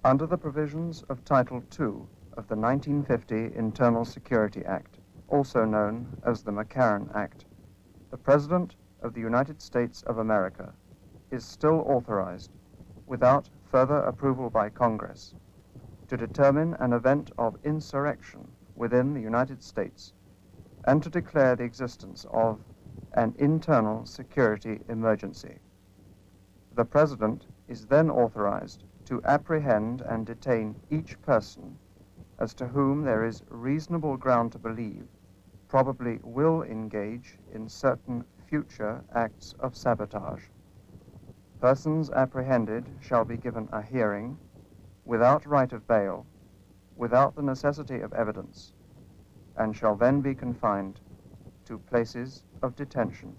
Under the provisions of Title II of the 1950 Internal Security Act, also known as the McCarran Act, the President of the United States of America is still authorized, without further approval by Congress, to determine an event of insurrection within the United States and to declare the existence of an internal security emergency. The President is then authorized to apprehend and detain each person as to whom there is reasonable ground to believe probably will engage in certain future acts of sabotage. Persons apprehended shall be given a hearing without right of bail, without the necessity of evidence, and shall then be confined to places of detention.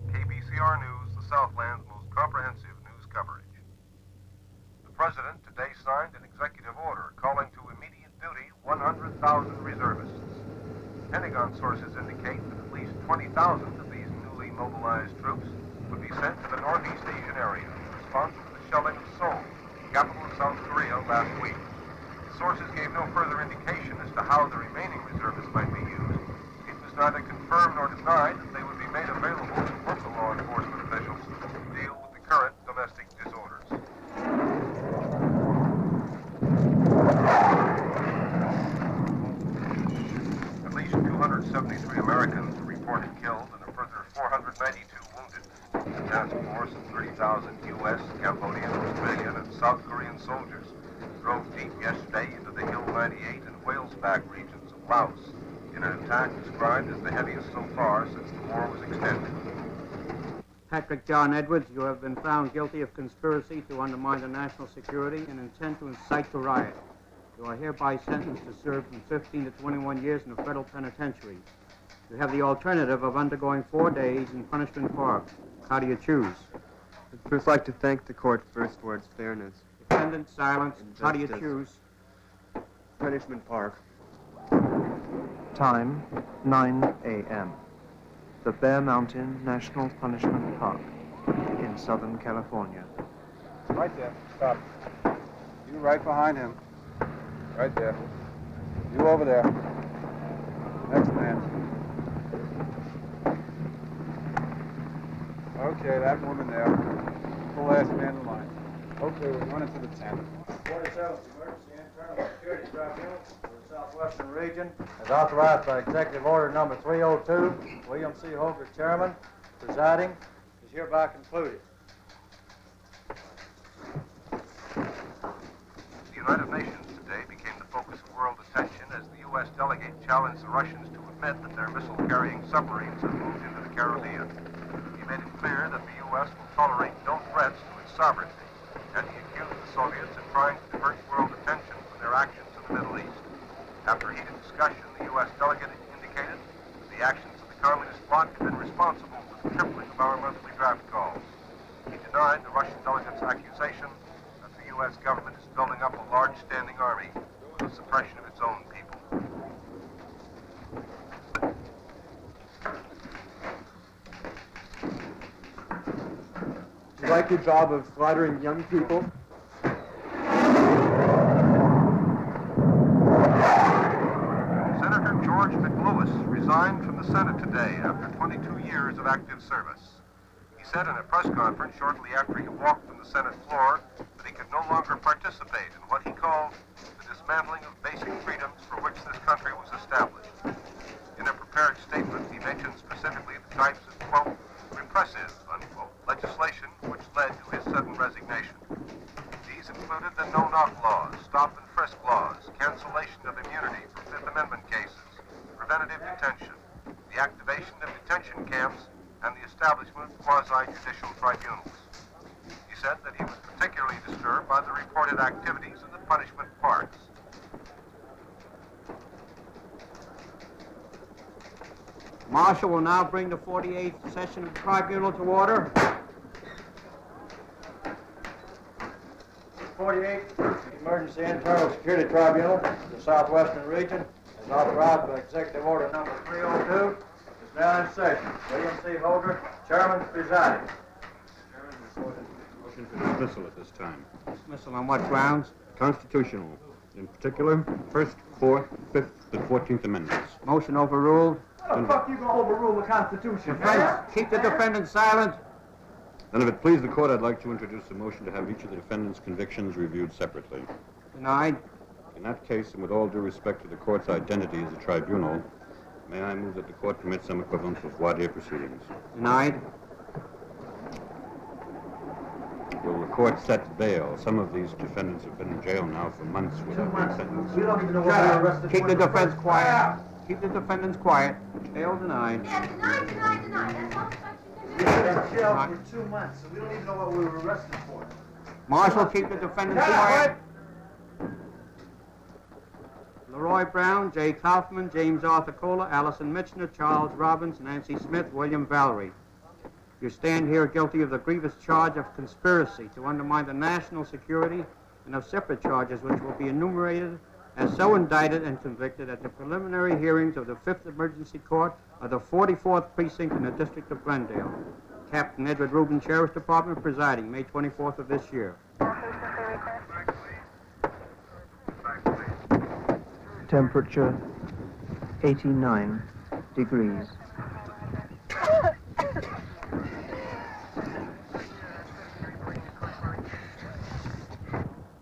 KBCR News, the Southland's most comprehensive news coverage. The President today signed an executive order calling to immediate duty 100,000 reservists. Pentagon sources indicate that at least 20,000 of these newly mobilized troops would be sent to the Northeast Asian area in response to the shelling of Seoul, capital of South Korea, last week. The sources gave no further indication as to how the remaining reservists might be used. It was neither confirmed nor denied that they would be made available to local law enforcement officials to deal with the current domestic disorders. At least 273 Americans were reported killed and a further 492 wounded. A task force of 30,000 U.S., Cambodian, Australian, and South Korean soldiers drove deep yesterday into the Hill 98 and Whalesback regions of Laos in an attack described as the heaviest so far since the war was extended. Patrick John Edwards, you have been found guilty of conspiracy to undermine the national security and intent to incite to riot. You are hereby sentenced to serve from 15 to 21 years in a federal penitentiary. You have the alternative of undergoing 4 days in Punishment Park. How do you choose? I'd first like to thank the court first for its fairness. Defendant, silence. How do you Justice. choose? Punishment Park. Time, 9 a.m. The Bear Mountain National Punishment Park in Southern California. Right there. Stop. You right behind him. Right there. You over there. Next man. Okay, that woman there. The last man in line. Okay, we're going into the tent. 47th Emergency Internal Security Tribunal for the Southwestern Region, as authorized by Executive Order Number 302, William C. Holger, Chairman, presiding, is hereby concluded. The United Nations today became the focus of world attention as the U.S. delegate challenged the Russians to admit that their missile-carrying submarines have moved into the Caribbean. He made it clear that the U.S. will tolerate no threats to its sovereignty, and he accused the Soviets of trying to divert world attention from their actions in the Middle East. After heated discussion, the U.S. delegate indicated that the actions of the Communist bloc had been responsible for the tripling of our monthly draft calls. He denied the Russian delegate's accusation that the U.S. government is building up a large standing army for the suppression of its own people. Do you like your job of flattering young people? Senator George McLewis resigned from the Senate today after 22 years of active service. He said in a press conference shortly after he walked from the Senate floor that he could no longer participate in what he called the dismantling of basic freedoms for which this country was established. In a prepared statement, he mentioned specifically the types of, quote, repressive, unquote, legislation which led to his sudden resignation. These included the no-knock laws, stop and frisk laws, cancellation of immunity for Fifth Amendment cases, preventative detention, the activation of detention camps, and the establishment of quasi-judicial tribunals. He said that he was particularly disturbed by the reported activities in the punishment parks. Marshal will now bring the 48th session of the tribunal to order. 48th Emergency Internal Security Tribunal for the Southwestern Region, as authorized by Executive Order Number 302, is Now in session. William C. Holger, Chairman, presiding. Motion for dismissal at this time. Dismissal on what grounds? Constitutional. In particular, First, Fourth, Fifth, and 14th Amendments. Motion overruled. How the fuck you gonna overrule the Constitution, Defense, keep the defendant silent. Then if it please the court, I'd like to introduce a motion to have each of the defendant's convictions reviewed separately. Denied. In that case, and with all due respect to the court's identity as a tribunal, may I move that the court commit some equivalent of voir dire proceedings. Denied. Will the court set bail? Some of these defendants have been in jail now for months without being sentenced. We don't even know what we were arrested Keep for. the defense quiet. Keep the defendants quiet. Bail denied. Yeah, denied. That's all the fuck We've you been can in jail for 2 months, so we don't even know what we were arrested for. Marshal, keep the defendants quiet. Leroy Brown, Jay Kaufman, James Arthur Kohler, Allison Mitchner, Charles Robbins, Nancy Smith, William Valerie. You stand here guilty of the grievous charge of conspiracy to undermine the national security and of separate charges which will be enumerated as so indicted and convicted at the preliminary hearings of the 5th Emergency Court of the 44th Precinct in the District of Glendale. Captain Edward Rubin, Sheriff's Department, presiding, May 24th of this year. Temperature 89 degrees.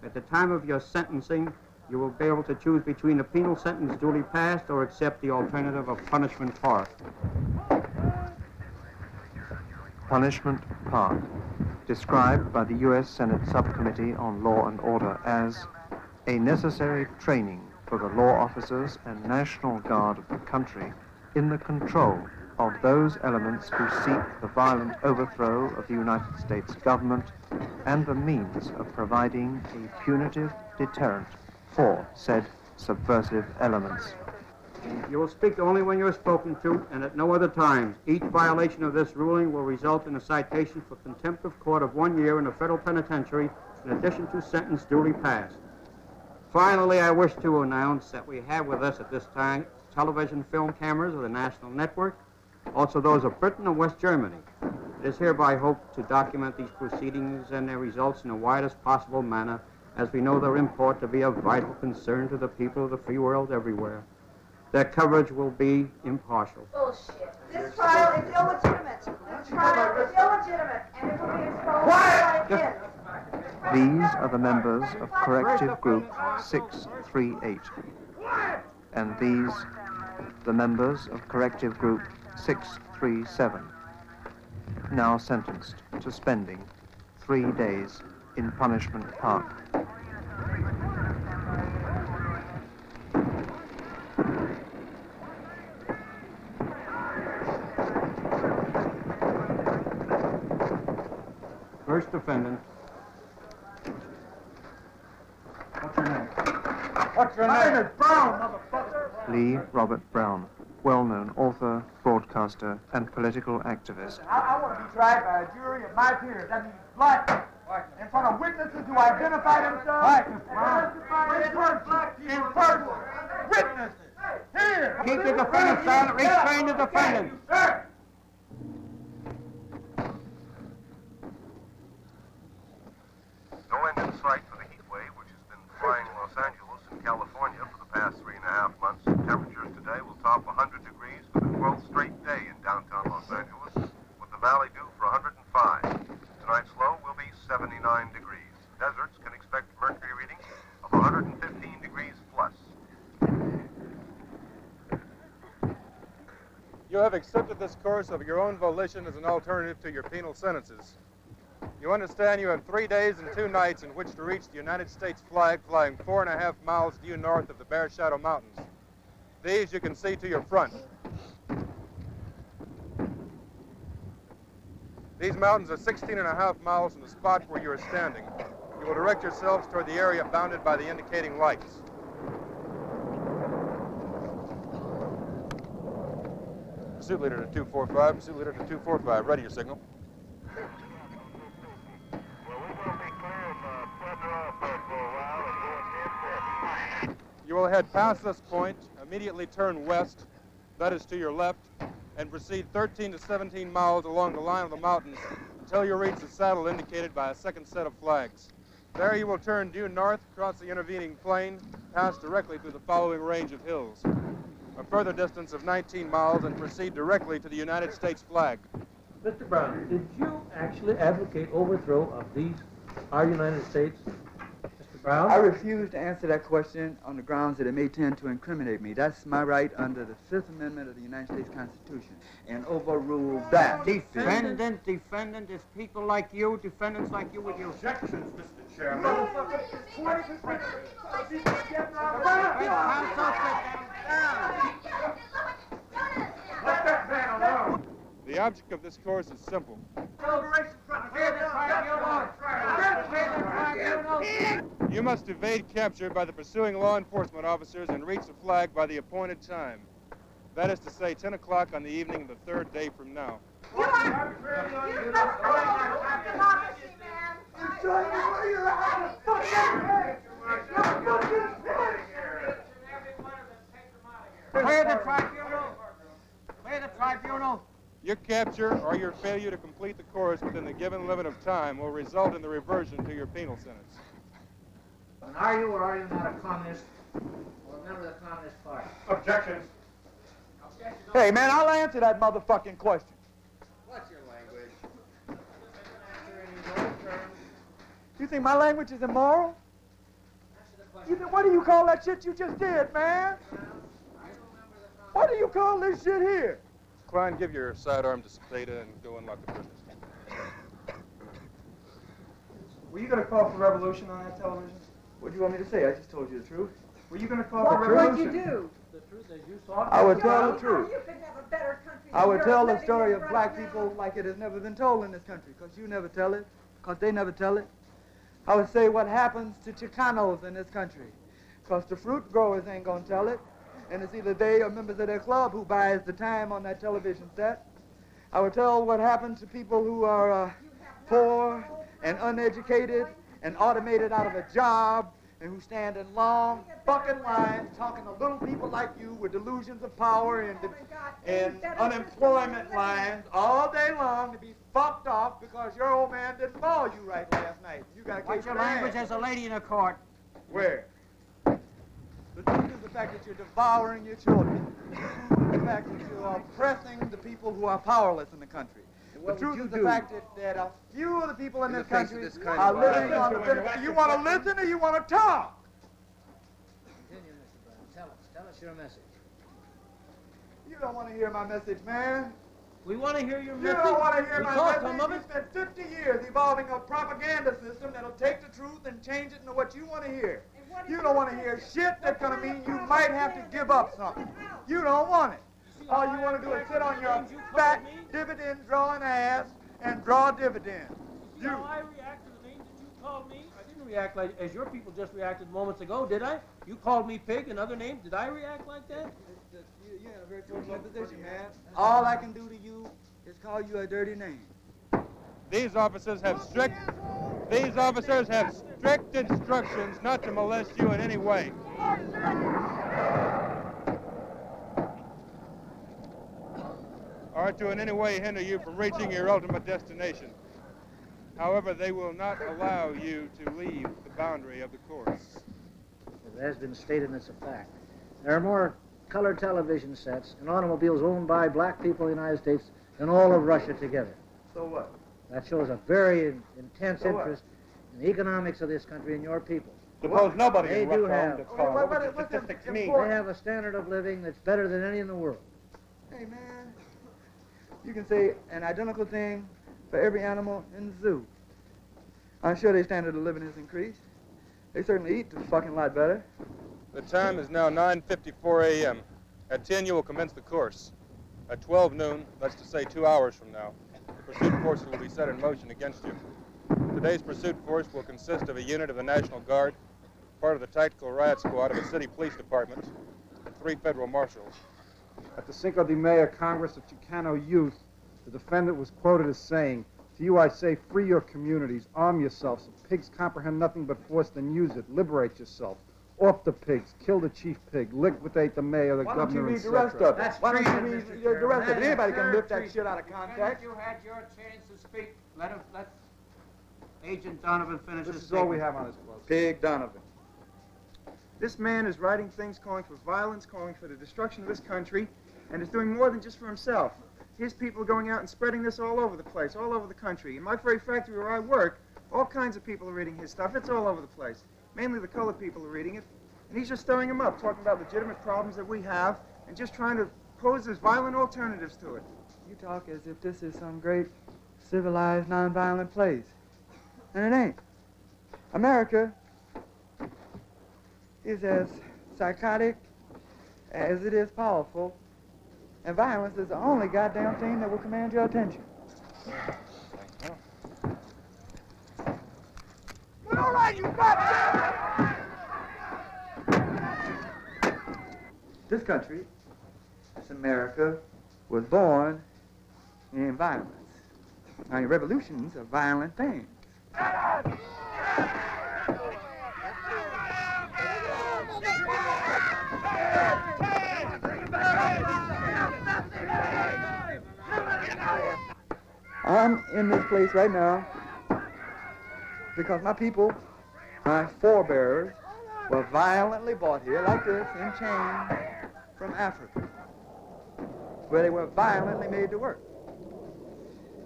At the time of your sentencing, you will be able to choose between a penal sentence duly passed or accept the alternative of punishment park. Punishment Park, described by the U.S. Senate Subcommittee on Law and Order as a necessary training for the law officers and National Guard of the country in the control of those elements who seek the violent overthrow of the United States government and the means of providing a punitive deterrent for said subversive elements. You will speak only when you are spoken to and at no other time. Each violation of this ruling will result in a citation for contempt of court of 1 year in a federal penitentiary in addition to sentence duly passed. Finally, I wish to announce that we have with us at this time television film cameras of the national network, also those of Britain and West Germany. It is hereby hoped to document these proceedings and their results in the widest possible manner, as we know their import to be of vital concern to the people of the free world everywhere. Their coverage will be impartial. Bullshit. This trial is illegitimate. This trial is illegitimate, and it will be exposed by it is. These are the members of Corrective Group 638. And these, the members of Corrective Group 637, now sentenced to spending 3 days in Punishment Park. First defendant. What's your name? What's your name? is Brown, motherfucker. Lee Robert Brown, well-known author, broadcaster, and political activist. I want to be tried by a jury of my peers. That means black. In front of witnesses who identify themselves. In person. Witnesses. Here. Keep the defendant silent. Restrain the defendant. No end in sight for the heat wave, which has been flying Los Angeles and California for the past 3.5 months. Temperatures today will top 100 degrees for the 12th straight day in downtown Los Angeles, with the valley due for 105. Tonight's low will be 79 degrees. Deserts can expect mercury readings of 115 degrees plus. You have accepted this course of your own volition as an alternative to your penal sentences. You understand you have 3 days and 2 nights in which to reach the United States flag flying 4.5 miles due north of the Bear Shadow Mountains. These you can see to your front. These mountains are 16.5 miles from the spot where you are standing. You will direct yourselves toward the area bounded by the indicating lights. Pursuit leader to 245, pursuit leader to 245. Ready your signal. You will head past this point, immediately turn west, that is to your left, and proceed 13 to 17 miles along the line of the mountains until you reach the saddle indicated by a second set of flags. There you will turn due north, cross the intervening plain, pass directly through the following range of hills. A further distance of 19 miles and proceed directly to the United States flag. Mr. Brown, did you actually advocate overthrow of these, our United States? Mr. Brown? I refuse to answer that question on the grounds that it may tend to incriminate me. That's my right under the Fifth Amendment of the United States Constitution, and overrule that. Defendant is people like you, defendants like you with your... Objections, Mr. Chairman. The object of this course is simple. You must evade capture by the pursuing law enforcement officers and reach the flag by the appointed time. That is to say, 10 o'clock on the evening of the third day from now. You must follow democracy, man. Clear the tribunal. Clear the tribunal. Your capture or your failure to complete the course within the given limit of time will result in the reversion to your penal sentence. And are you or are you not a communist or a member of the Communist Party? Objections. Hey, man, I'll answer that motherfucking question. What's your language? You think my language is immoral? You think, what do you call that shit you just did, man? What do you call this shit here? Klein, give your sidearm to Cepeda and go unlock the prisoners. Were you going to call for revolution on that television? What do you want me to say? I just told you the truth. Were you going to call for revolution? What'd you do? The truth as you saw it. I would tell the truth. You could have a better country. I would than tell you're the story living of in black right people now. like it has never been told in this country, because you never tell it, because they never tell it. I would say what happens to Chicanos in this country, because the fruit growers ain't going to tell it, and it's either they or members of their club who buys the time on that television set. I would tell what happened to people who are poor and uneducated and automated out of a job, and who stand in long fucking lines talking to little people like you with delusions of power and unemployment lines all day long to be fucked off because your old man didn't ball you right last night. You got to What's your language as a lady in a court? Where? The truth is the fact that you're devouring your children. The fact that you are oppressing the people who are powerless in the country. The truth is the fact that a few of the people in this country are living on the benefit. You want to listen or you want to talk? Continue, Mr. Brown. Tell us your message. You don't want to hear my message, man. We want to hear your You message. don't want to hear We my saw message. some of You it. spent 50 years evolving a propaganda system that'll take the truth and change it into what you want to hear. You don't want to hear shit that's going to mean you might have to give up something. You don't want it. All you want to do is sit on your fat, dividend-drawing ass and draw dividends. You know, I react to the names that you called me. I didn't react like as your people just reacted moments ago, did I? You called me pig and other names. Did I react like that? You're in a very fortunate position, man. All I can do to you is call you a dirty name. These officers have strict instructions not to molest you in any way. Or to in any way hinder you from reaching your ultimate destination. However, they will not allow you to leave the boundary of the course. As has been stated, and it's a fact. There are more colored television sets and automobiles owned by black people in the United States than all of Russia together. So what? That shows a very intense So what? interest in the economics of this country and your people. Suppose nobody They in do Russia have. owned a car. What would the statistics mean? They have a standard of living that's better than any in the world. Hey, man. You can say an identical thing for every animal in the zoo. I'm sure their standard of living has increased. They certainly eat a fucking lot better. The time is now 9:54 a.m. At 10, you will commence the course. At 12 noon, that's to say 2 hours from now, the pursuit force will be set in motion against you. Today's pursuit force will consist of a unit of the National Guard, part of the Tactical Riot Squad of the City Police Department, and 3 federal marshals. At the Cinco de Mayo Congress of Chicano Youth, the defendant was quoted as saying, "To you I say, free your communities, arm yourselves. If pigs comprehend nothing but force, then use it. Liberate yourself. Off the pigs, kill the chief pig, liquidate the mayor, the Why don't you governor, read the rest of it? That's Why don't you treason, read Mr. the rest of it? Chairman. Anybody can That's lift that treason. shit out of Lieutenant, context. you had your chance to speak. Let Agent Donovan finish This his is all we statement. have on this clause. Pig Donovan. This man is writing things calling for violence, calling for the destruction of this country, and is doing more than just for himself. His people are going out and spreading this all over the place, all over the country. In my very factory where I work, all kinds of people are reading his stuff. It's all over the place. Mainly the colored people are reading it. And he's just stirring them up, talking about legitimate problems that we have, and just trying to pose as violent alternatives to it. You talk as if this is some great civilized, nonviolent place. And it ain't. America is as psychotic as it is powerful, and violence is the only goddamn thing that will command your attention. Get all right, you goddamn! This country, this America, was born in violence. Now, revolutions are violent things. I'm in this place right now because my people, my forebears, were violently brought here like this in chains from Africa, where they were violently made to work.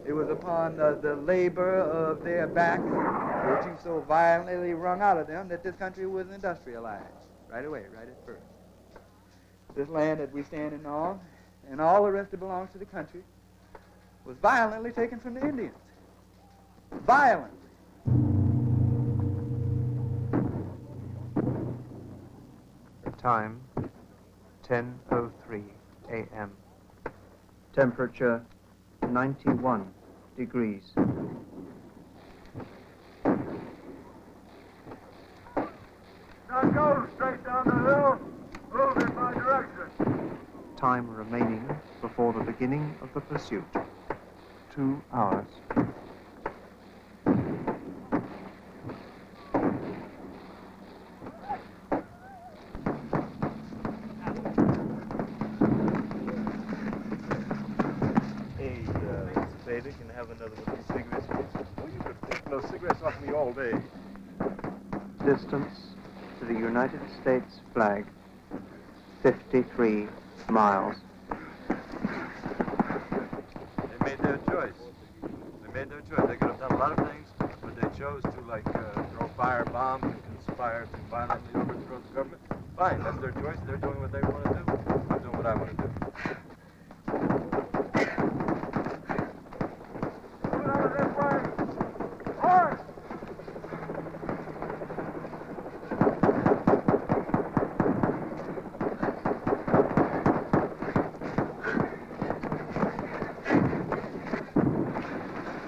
It was upon the labor of their backs, which you so violently wrung out of them, that this country was industrialized right away, right at first. This land that we're standing on, and all the rest that belongs to the country, was violently taken from the Indians. Violently. Time, 10:03 a.m. Temperature, 91 degrees. Now go straight down the hill. Move in my direction. Time remaining before the beginning of the pursuit, 2 hours. Hey, baby, can I have another one of these cigarettes? Well, you could take those cigarettes off me all day. Distance to the United States flag, 53 miles. They made their choice. They could have done a lot of things, but they chose to, like, throw fire bombs and conspire to violently overthrow the government. Fine, that's their choice. They're doing what they want to do. I'm doing what I want to do. Move out of this way. Horse!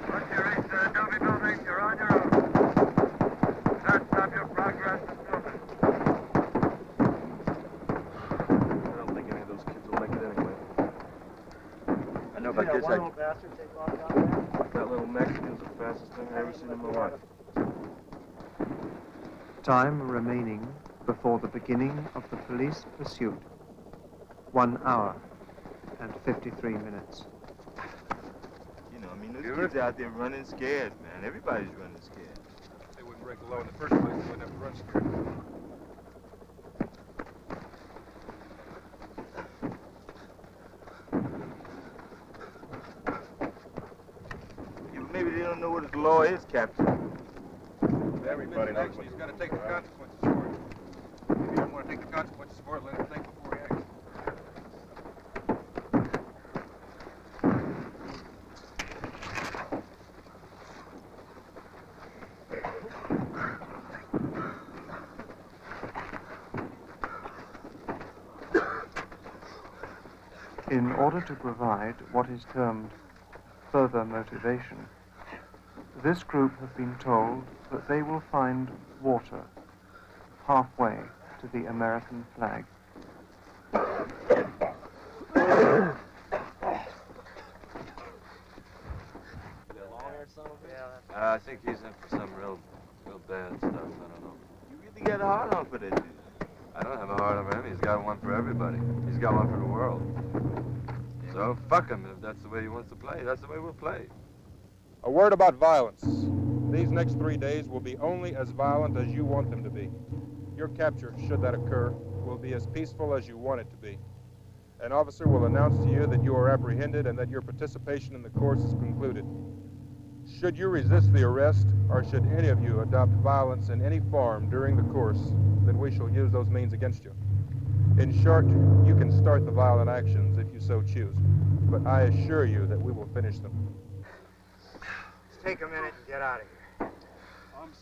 Once you reach the Adobe building, you're on your own. Don't stop your progress until then. I don't think any of those kids will make it anyway. I know about this. That little Mexican's the fastest thing I've ever seen in my life. Time remaining before the beginning of the police pursuit, 1 hour and 53 minutes. You know, I mean, those kids out there running scared, man. Everybody's running scared. They wouldn't break the law in the first place. They wouldn't have to run scared. Yeah, but maybe they don't know what the law is, Captain. Everybody knows he's got to take the consequences for it. If he doesn't want to take the consequences for it, let him think before he acts. In order to provide what is termed further motivation, this group have been told that they will find water halfway to the American flag. I think he's in for some real bad stuff. I don't know. You really got a hard on for that dude. got one for everybody. He's got one for the world. So fuck him. If that's the way he wants to play, that's the way we'll play. A word about violence. These next 3 days will be only as violent as you want them to be. Your capture, should that occur, will be as peaceful as you want it to be. An officer will announce to you that you are apprehended and that your participation in the course is concluded. Should you resist the arrest, or should any of you adopt violence in any form during the course, then we shall use those means against you. In short, you can start the violent actions if you so choose, but I assure you that we will finish them. Let's take a minute and get out of here. I'm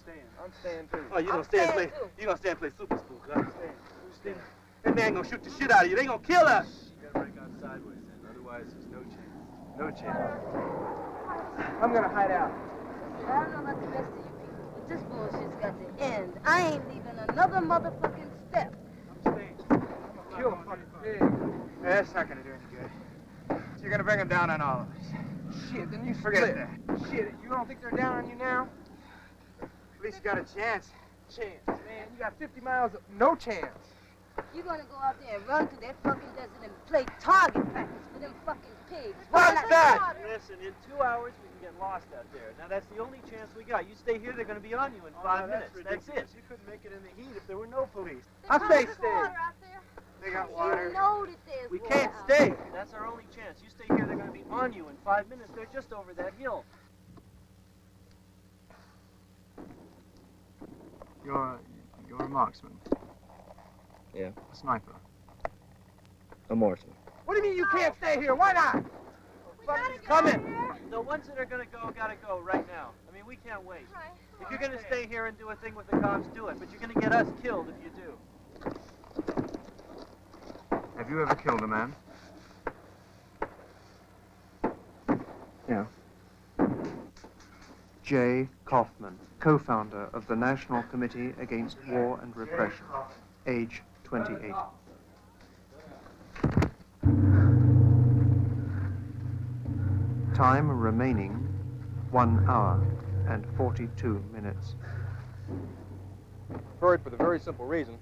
staying too. Oh, you gonna stay and play? You gonna stay and play super spook? Huh? Who's staying? That man gonna shoot the shit out of you. They gonna kill us. You gotta break out sideways then. Otherwise, there's no chance. No chance. I'm gonna hide out. I don't know about the rest of you people, but this bullshit's got to end. I ain't leaving another motherfucking step. I'm staying. I'm gonna kill a fucking pig. Yeah, that's not gonna do any good. So you're gonna bring him down on all of us. Shit, then you Forget split. that. Shit, you don't think they're down on you now? At least you got a chance. Chance, man. You got 50 miles of no chance. You're gonna go out there and run through that fucking desert and play target practice for them fucking pigs. What's that? Listen, in 2 hours we can get lost out there. Now that's the only chance we got. You stay here, they're gonna be on you in 5 minutes. That's it. You couldn't make it in the heat if there were no police. I'll stay There's staying. water out there. They got You water. know that there's We water can't out stay. there. That's our only chance. You stay here, they're gonna be on you in 5 minutes. They're just over that hill. You're a marksman. Yeah. A sniper. A marksman. What do you mean you can't stay here? Why not? Somebody's coming. The ones that are gonna go gotta go right now. I mean, we can't wait. If you're gonna stay here and do a thing with the cops, do it. But you're gonna get us killed if you do. Have you ever killed a man? Yeah. J. Kaufman, co-founder of the National Committee Against War and Repression, age 28. Time remaining 1 hour and 42 minutes. Deferred for the very simple reason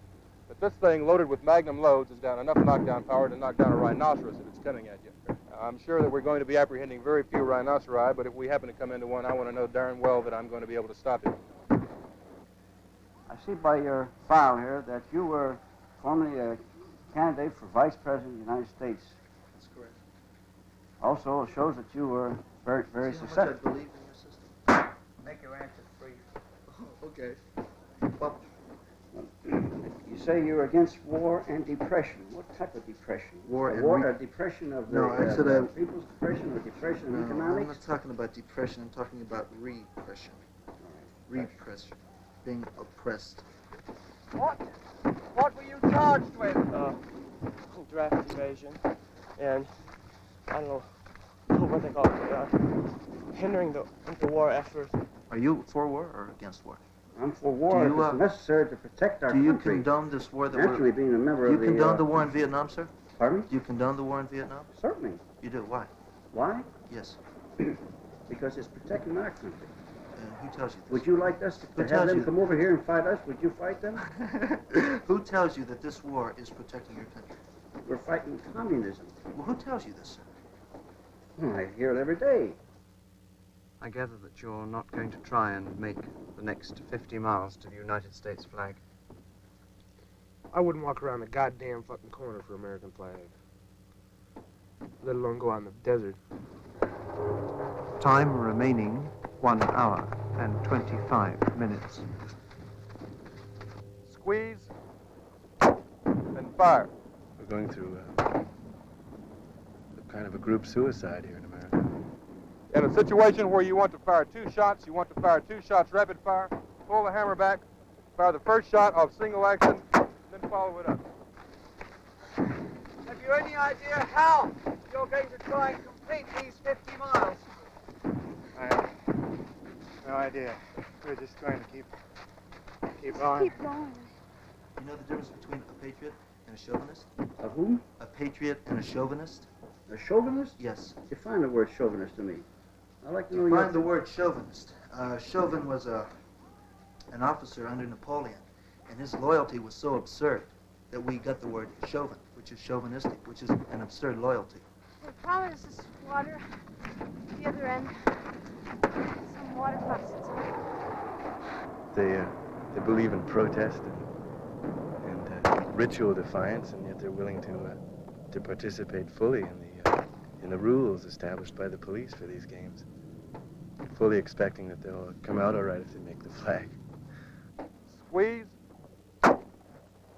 that this thing loaded with magnum loads has got enough knockdown power to knock down a rhinoceros if it's coming at you. I'm sure that we're going to be apprehending very few rhinoceri, but if we happen to come into one, I want to know darn well that I'm going to be able to stop it. I see by your file here that you were formerly a candidate for Vice President of the United States. That's correct. Also, it shows that you were very, very See how much successful. I believe in your system. Make your answer free. Okay. Well, You say you're against war and depression. What type of depression? War and a depression of the No, I said I- people's depression or depression no, of I'm economics? not talking about depression. I'm talking about repression. Repression. Being oppressed. What were you charged with? Draft evasion, and I don't know what they call it, hindering the war effort. Are you for war or against war? I'm for war Do if you, it's necessary to protect our Do you country. condone this war that Naturally, being a member Do you of the... condone the war in Vietnam, sir? Pardon? Do you condone the war in Vietnam? Certainly. You do. Why? Why? Yes. Because it's protecting our country. Who tells you this? Would you like us to Who have tells them you? come over here and fight us? Would you fight them? Who tells you that this war is protecting your country? We're fighting communism. Well, who tells you this, sir? Well, I hear it every day. I gather that you're not going to try and make the next 50 miles to the United States flag. I wouldn't walk around the goddamn fucking corner for American flag, let alone go out in the desert. Time remaining 1 hour and 25 minutes. Squeeze and fire. We're going through kind of a group suicide here in America. In a situation where you want to fire 2 shots, you want to fire 2 shots rapid fire, pull the hammer back, fire the first shot off single action, then follow it up. Have you any idea how you're going to try and complete these 50 miles? I have no idea. We're just going to keep going. Keep going. You know the difference between a patriot and a chauvinist? A whom? A patriot and a chauvinist? A chauvinist? Yes. Define the word chauvinist to me. I'd like to know Define the word chauvinist. Chauvin was an officer under Napoleon, and his loyalty was so absurd that we got the word chauvin, which is chauvinistic, which is an absurd loyalty. The problem is this water, the other end, some water faucets. They believe in protest and ritual defiance, and yet they're willing to participate fully in the rules established by the police for these games, fully expecting that they'll come out all right if they make the flag. Squeeze.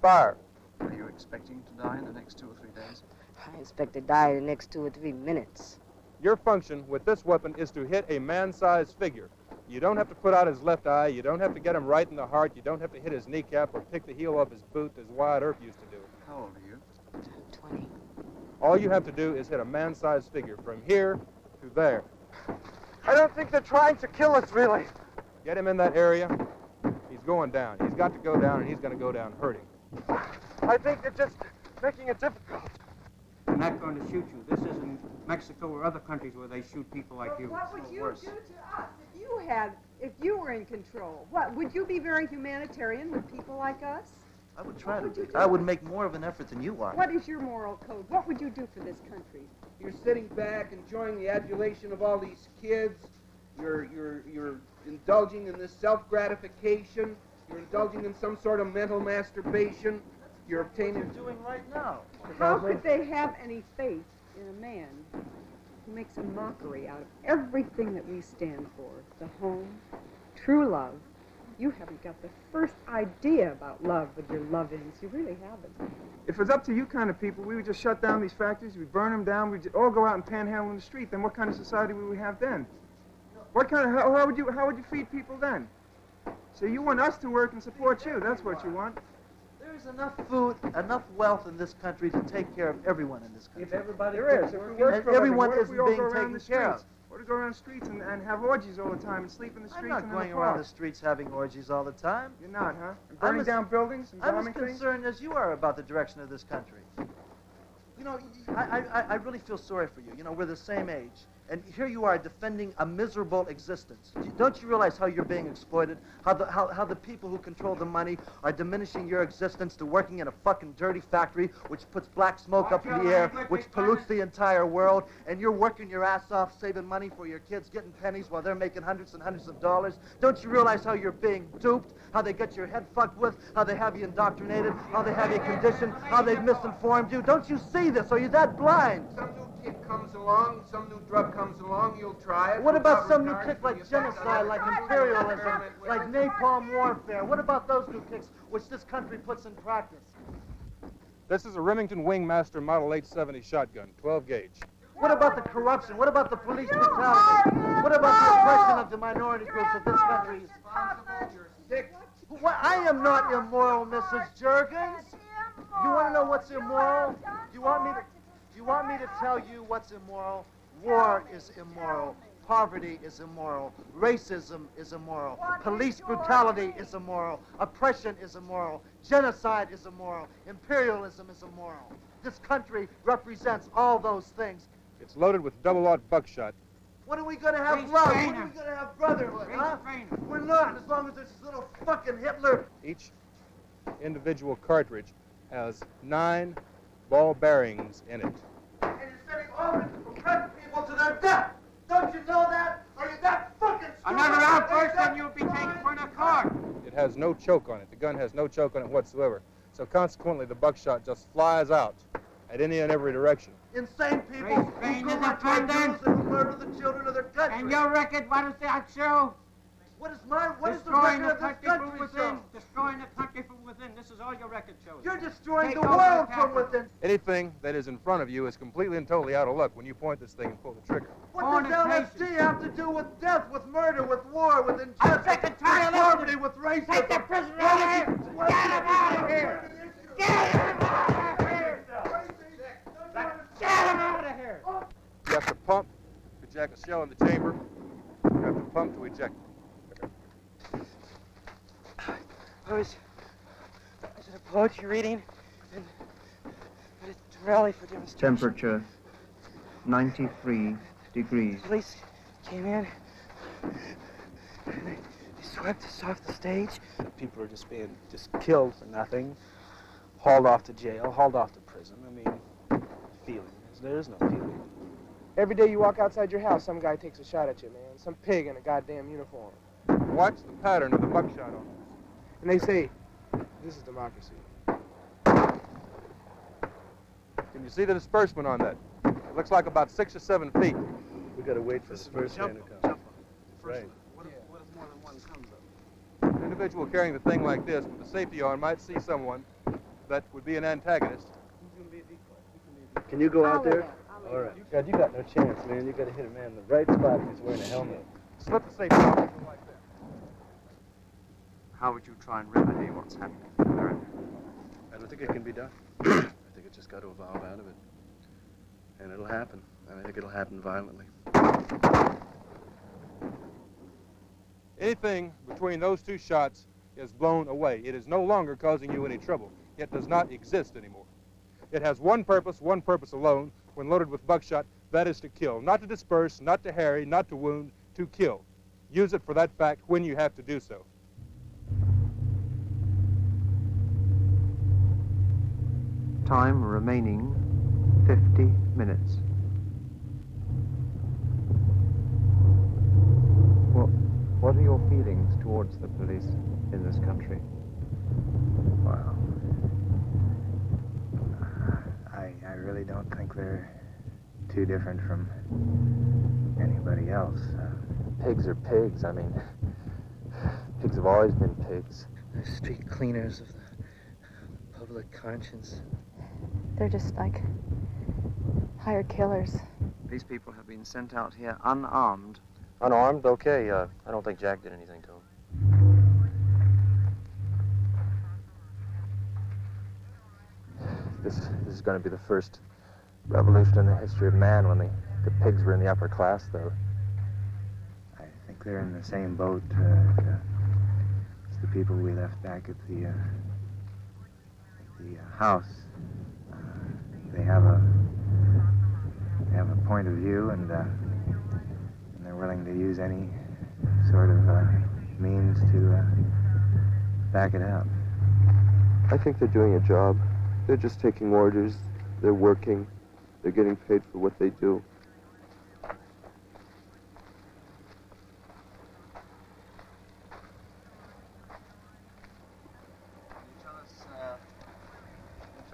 Fire. Are you expecting to die in the next 2 or 3 days? I expect to die in the next 2 or 3 minutes. Your function with this weapon is to hit a man-sized figure. You don't have to put out his left eye. You don't have to get him right in the heart. You don't have to hit his kneecap or pick the heel off his boot as Wyatt Earp used to do. How old are you? 20. All you have to do is hit a man-sized figure from here to there. I don't think they're trying to kill us, really. Get him in that area. He's going down. He's got to go down, and he's going to go down hurting. I think they're just making it difficult. They're not going to shoot you. This isn't Mexico or other countries where they shoot people like you. What would you do to us if you were in control? What, would you be very humanitarian with people like us? I would try to be. I would make more of an effort than you are. What is your moral code? What would you do for this country? You're sitting back, enjoying the adulation of all these kids. You're indulging in this self-gratification. You're indulging in some sort of mental masturbation. You're obtaining... What you're doing right now. How could they have any faith in a man who makes a mockery out of everything that we stand for? The home, true love. You haven't got the first idea about love with your love-ins. You really haven't. If it's up to you kind of people, we would just shut down these factories, we'd burn them down, we'd all go out and panhandle in the street. Then what kind of society would we have then? What kind of, how would you feed people then? So you want us to work and support you. That's what you want. There is enough food, enough wealth in this country to take care of everyone in this country. If everybody There is. If we work for everyone living, isn't we all being go around taken the care of. streets. Or to go around the streets and have orgies all the time and sleep in the streets I'm not and going in the around park. the streets having orgies all the time. You're not, huh? And burning down buildings and I'm bombing as things? concerned as you are about the direction of this country. You know, I really feel sorry for you. You know, we're the same age. And here you are defending a miserable existence. Don't you realize how you're being exploited? How the people who control the money are diminishing your existence to working in a fucking dirty factory which puts black smoke up in the air, which pollutes the entire world, and you're working your ass off saving money for your kids, getting pennies while they're making hundreds and hundreds of dollars? Don't you realize how you're being duped? How they get your head fucked with? How they have you indoctrinated? How they have you conditioned? How they've misinformed you? Don't you see this? Are you that blind? Some new kick comes along, some new drug comes along, you'll try it. What about some new kick like genocide, like imperialism, like napalm warfare? What about those new kicks which this country puts in practice? This is a Remington Wingmaster Model 870 shotgun, 12 gauge. What about the corruption? What about the police brutality? What about the oppression of the minority groups of this country? What? I am not immoral, Mrs. Juergens. You want to know what's immoral? You want me to tell you what's immoral? War is immoral. Poverty is immoral. Racism is immoral. Police brutality is immoral. Oppression is immoral. Genocide is immoral. Imperialism is immoral. This country represents all those things. It's loaded with double-aught buckshot. When are we going to have love? When are we going to have brotherhood, huh? We're not, as long as there's this little fucking Hitler. Each individual cartridge has 9 ball bearings in it. And you're sending all these oppressed people to their death. Don't you know that? Are you that fucking stupid? Another outburst and you'll be taken for the court. It has no choke on it. The gun has no choke on it whatsoever. So consequently, the buckshot just flies out at any and every direction. Insane people who go like Jews and who murder the children of their country. And your record, what does that show? What is the Destroying record the of this country from country within. show? Destroying the country from within. This is all your record shows. You're destroying Take the over world the from capital. within. Anything that is in front of you is completely and totally out of luck when you point this thing and pull the trigger. What does LSD have to do with death, with murder, with war, with injustice, with poverty, with racism? Take the prisoner out of here! Get him out of here! Get him out of here! Get him out of here! You have to pump to eject a shell in the chamber. You have to pump to eject it. I was at a poetry reading and at a rally for demonstration. Temperature 93 degrees. Police came in and they swept us off the stage. People are just being killed for nothing. hauled off to jail, hauled off to prison. I mean, feeling. There is no feeling. Every day you walk outside your house, some guy takes a shot at you, man. Some pig in a goddamn uniform. Watch the pattern of the buckshot on it. And they say, this is democracy. Can you see the disbursement on that? It looks like about 6 or 7 feet. We gotta wait for the first man to come. Right. What if more than one comes up? An individual carrying the thing like this with the safety on might see someone that would be an antagonist. Who's going to be a decoy? Can you go out there? All right. God, you got no chance, man. You gotta hit a man in the right spot if he's wearing a helmet. Slip the safety on like that. How would you try and remedy what's happening in America? I don't think it can be done. I think it just got to evolve out of it. And it'll happen. And I think it'll happen violently. Anything between those two shots is blown away. It is no longer causing you any trouble. It does not exist anymore. It has one purpose alone. When loaded with buckshot, that is to kill. Not to disperse, not to harry, not to wound, to kill. Use it for that fact when you have to do so. Time remaining 50 minutes. What are your feelings towards the police in this country? Well, I really don't think they're too different from anybody else. Pigs are pigs. I mean, pigs have always been pigs. They're street cleaners of the public conscience. They're just like hired killers. These people have been sent out here unarmed. Unarmed? Okay. I don't think Jack did anything to him. This is going to be the first revolution in the history of man when the pigs were in the upper class, though. I think they're in the same boat as the people we left back at the house. They have a point of view, and they're willing to use any sort of means to back it up. I think they're doing a job. They're just taking orders. They're working. They're getting paid for what they do. Tell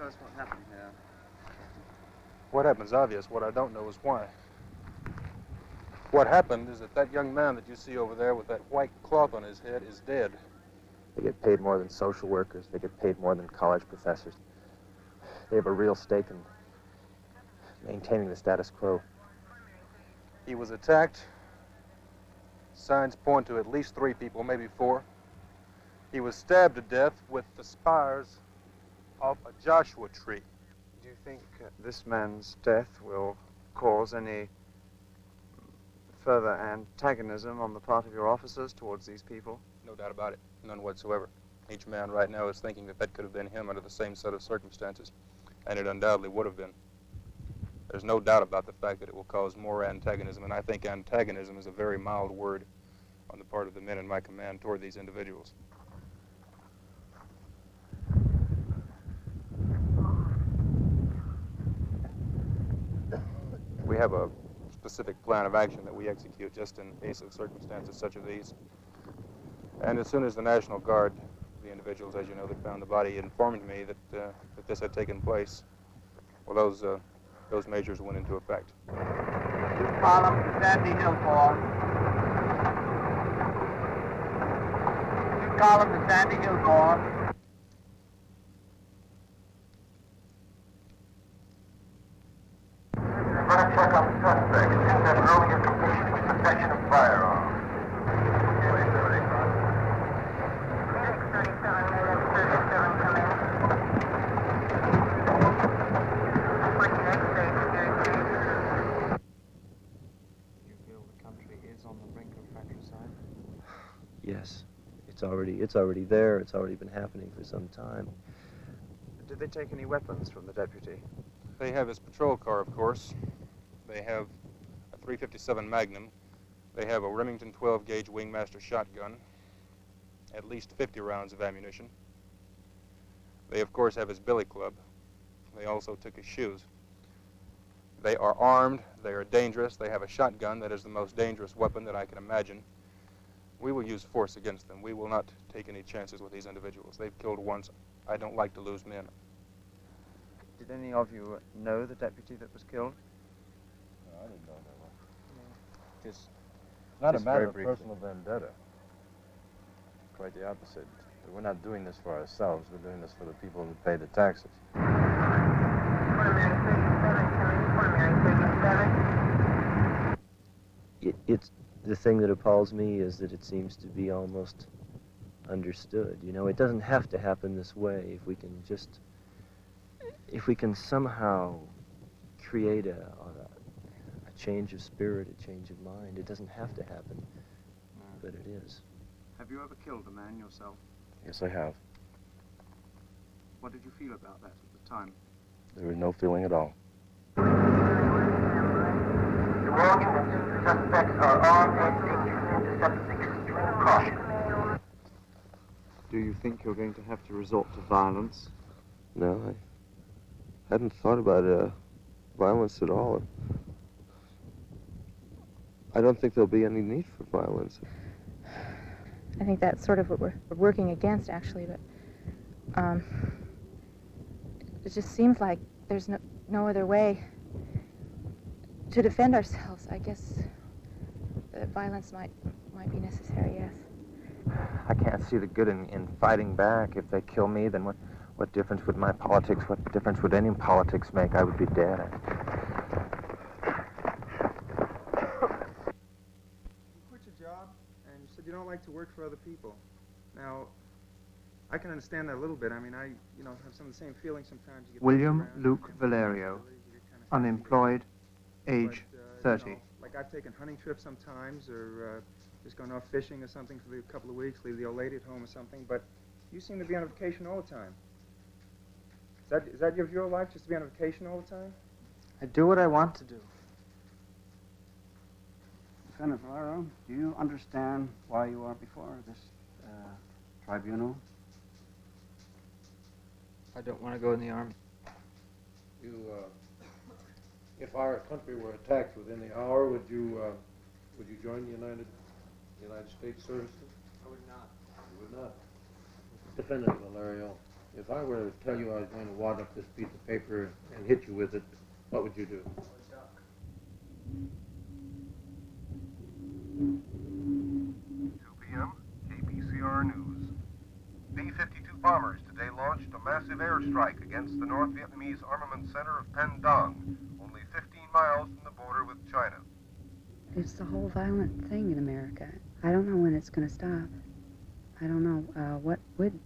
us what happened here. What happened is obvious. What I don't know is why. What happened is that young man that you see over there with that white cloth on his head is dead. They get paid more than social workers. They get paid more than college professors. They have a real stake in maintaining the status quo. He was attacked. Signs point to at least 3 people, maybe 4. He was stabbed to death with the spires of a Joshua tree. Do you think this man's death will cause any further antagonism on the part of your officers towards these people? No doubt about it. None whatsoever. Each man right now is thinking that could have been him under the same set of circumstances, and it undoubtedly would have been. There's no doubt about the fact that it will cause more antagonism, and I think antagonism is a very mild word on the part of the men in my command toward these individuals. We have a specific plan of action that we execute just in case of circumstances such as these. And as soon as the National Guard, the individuals, as you know, that found the body, informed me that this had taken place, well, those measures went into effect. 2 columns to Sandy Hill, 2 columns to Sandy Hill, We're going to check on the suspect. It seems that earlier conviction was possession of firearms. Yes, it's already there. It's already been happening for some time. Did they take any weapons from the deputy? They have his patrol car, of course. They have a .357 Magnum. They have a Remington 12-gauge Wingmaster shotgun, at least 50 rounds of ammunition. They, of course, have his billy club. They also took his shoes. They are armed. They are dangerous. They have a shotgun that is the most dangerous weapon that I can imagine. We will use force against them. We will not take any chances with these individuals. They've killed once. I don't like to lose men. Did any of you know the deputy that was killed? No, I didn't know that one. No. It's not a Just matter very of briefly. personal vendetta. Quite the opposite. We're not doing this for ourselves. We're doing this for the people who pay the taxes. It's the thing that appalls me is that it seems to be almost understood. You know, it doesn't have to happen this way. If we can somehow create a change of spirit, a change of mind, it doesn't have to happen, but it is. Have you ever killed a man yourself? Yes, I have. What did you feel about that at the time? There was no feeling at all. Suspects are armed and dangerous intercepts extreme caution. Do you think you're going to have to resort to violence? No, I hadn't thought about violence at all. I don't think there'll be any need for violence. I think that's sort of what we're working against, actually, but it just seems like there's no other way to defend ourselves. I guess violence might be necessary, yes. I can't see the good in fighting back. If they kill me, then what difference would my politics, what difference would any politics make? I would be dead. You quit your job, and you said you don't like to work for other people. Now, I can understand that a little bit. I mean, I have some of the same feelings sometimes. You get William Luke Valerio, unemployed, age 30. Like I've taken hunting trips sometimes, or just gone off fishing or something for a couple of weeks, leave the old lady at home or something, but you seem to be on a vacation all the time. Is that your view of life, just to be on a vacation all the time? I do what I want to do. Senator Valero, do you understand why you are before this tribunal? I don't want to go in the Army. If our country were attacked within the hour, would you join the United States services? I would not. You would not. Defendant Valerio, if I were to tell you I was going to wad up this piece of paper and hit you with it, what would you do? 2 p.m., KPCR News. B-52 bombers today launched a massive airstrike against the North Vietnamese armament center of Phan Dong, only 15 miles from the border with China. It's the whole violent thing in America. I don't know when it's going to stop. I don't know what would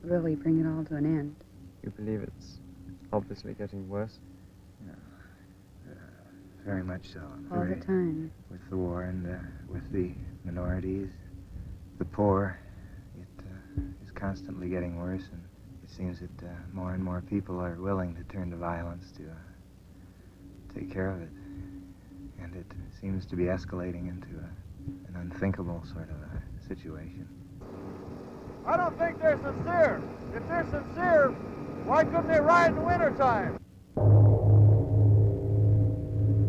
really bring it all to an end. You believe it's obviously getting worse? No. Very much so. All the time. With the war and with the minorities, the poor, it is constantly getting worse, and it seems that more and more people are willing to turn to violence to take care of it. And it seems to be escalating into an unthinkable sort of a situation. I don't think they're sincere. If they're sincere, why couldn't they riot in the wintertime?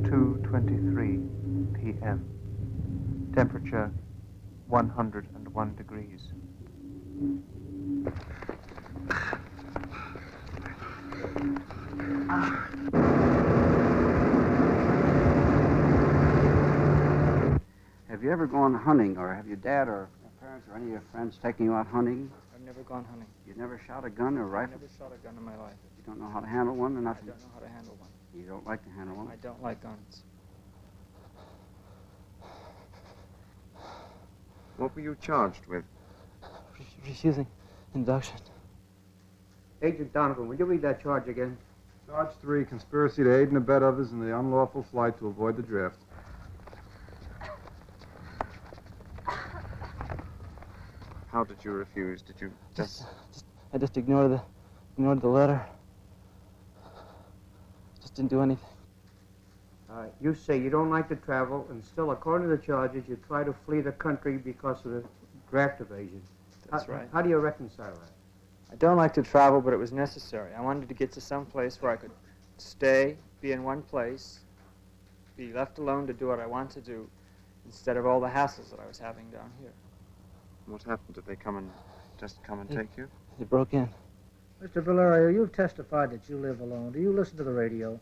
2:23 p.m. Temperature 101 degrees. Have you ever gone hunting, or have your dad or parents or any of your friends taken you out hunting? I've never gone hunting. You never shot a gun or a rifle? I've never shot a gun in my life. You don't know how to handle one or nothing? I don't know how to handle one. You don't like to handle one? I don't like guns. What were you charged with? Refusing induction. Agent Donovan, will you read that charge again? Charge 3, conspiracy to aid and abet others in the unlawful flight to avoid the draft. How did you refuse? Did you I just ignored the letter. Just didn't do anything. You say you don't like to travel, and still, according to the charges, you try to flee the country because of the draft evasion. That's right. How do you reconcile that? I don't like to travel, but it was necessary. I wanted to get to some place where I could stay, be in one place, be left alone to do what I want to do, instead of all the hassles that I was having down here. What happened? Did they come and take you? They broke in. Mr. Valerio, you've testified that you live alone. Do you listen to the radio?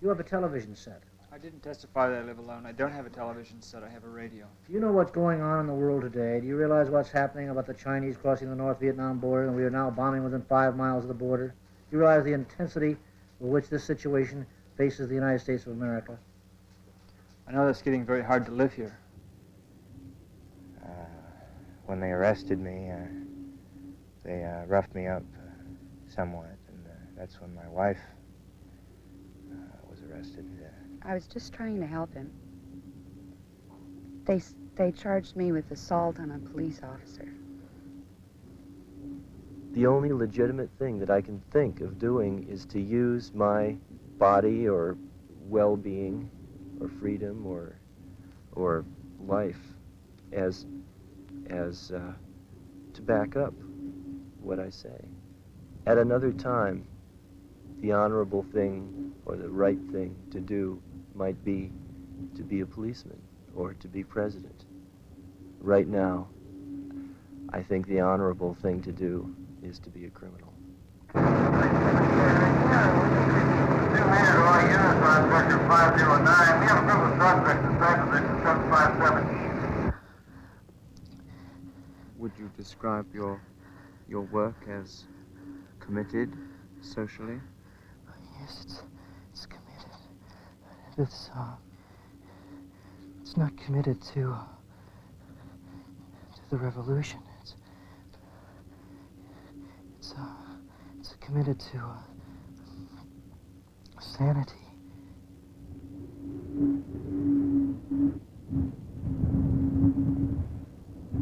You have a television set. I didn't testify that I live alone. I don't have a television set. I have a radio. Do you know what's going on in the world today? Do you realize what's happening about the Chinese crossing the North Vietnam border, and we are now bombing within 5 miles of the border? Do you realize the intensity with which this situation faces the United States of America? I know that's getting very hard to live here. When they arrested me, they roughed me up somewhat, and that's when my wife was arrested. I was just trying to help him. They charged me with assault on a police officer. The only legitimate thing that I can think of doing is to use my body or well-being or freedom or life as to back up what I say. At another time, the honorable thing or the right thing to do might be to be a policeman or to be president. Right now, I think the honorable thing to do is to be a criminal. Would you describe your work as committed socially? Yes, it's committed. It's not committed to the revolution. It's committed to sanity.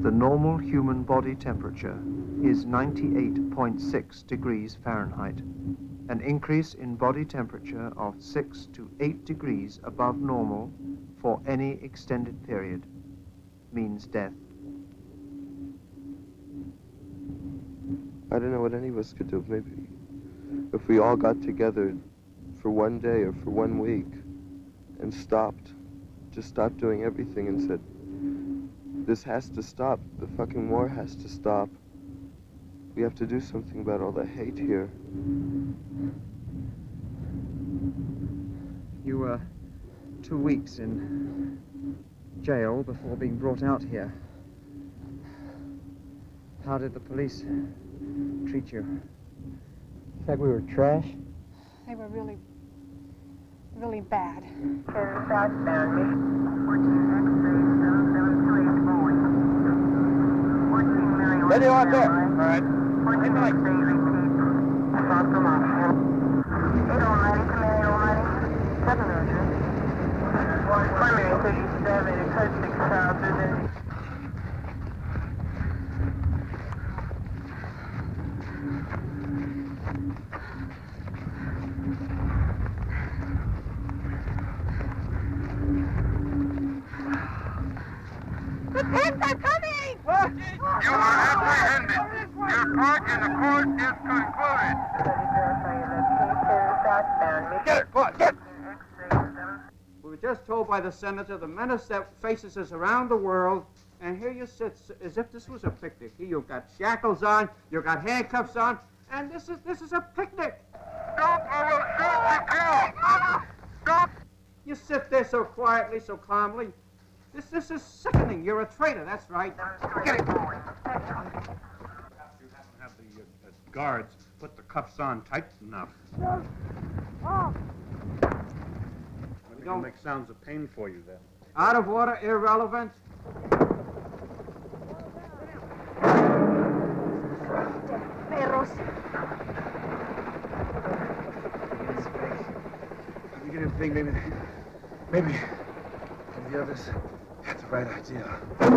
The normal human body temperature is 98.6 degrees Fahrenheit. An increase in body temperature of 6 to 8 degrees above normal for any extended period means death. I don't know what any of us could do. Maybe if we all got together for one day or for 1 week and just stopped doing everything and said, this has to stop. The fucking war has to stop. We have to do something about all the hate here. You were 2 weeks in jail before being brought out here. How did the police treat you? In fact, we were trash. They were really, really bad. There you are there. All right. The pigs are coming! You are apprehended. Your part in the court is concluded. Get it, boy, get it! We were just told by the senator the menace that faces us around the world, and here you sit as if this was a picnic. Here you've got shackles on, you've got handcuffs on, and this is a picnic. Stop or we'll shoot to kill. Stop. You sit there so quietly, so calmly. This is sickening. You're a traitor, that's right. Get it. You have the guards put the cuffs on tight enough. We don't make sounds of pain for you then. Out of order, irrelevant. Perros. You get a thing, maybe the others had the right idea. There's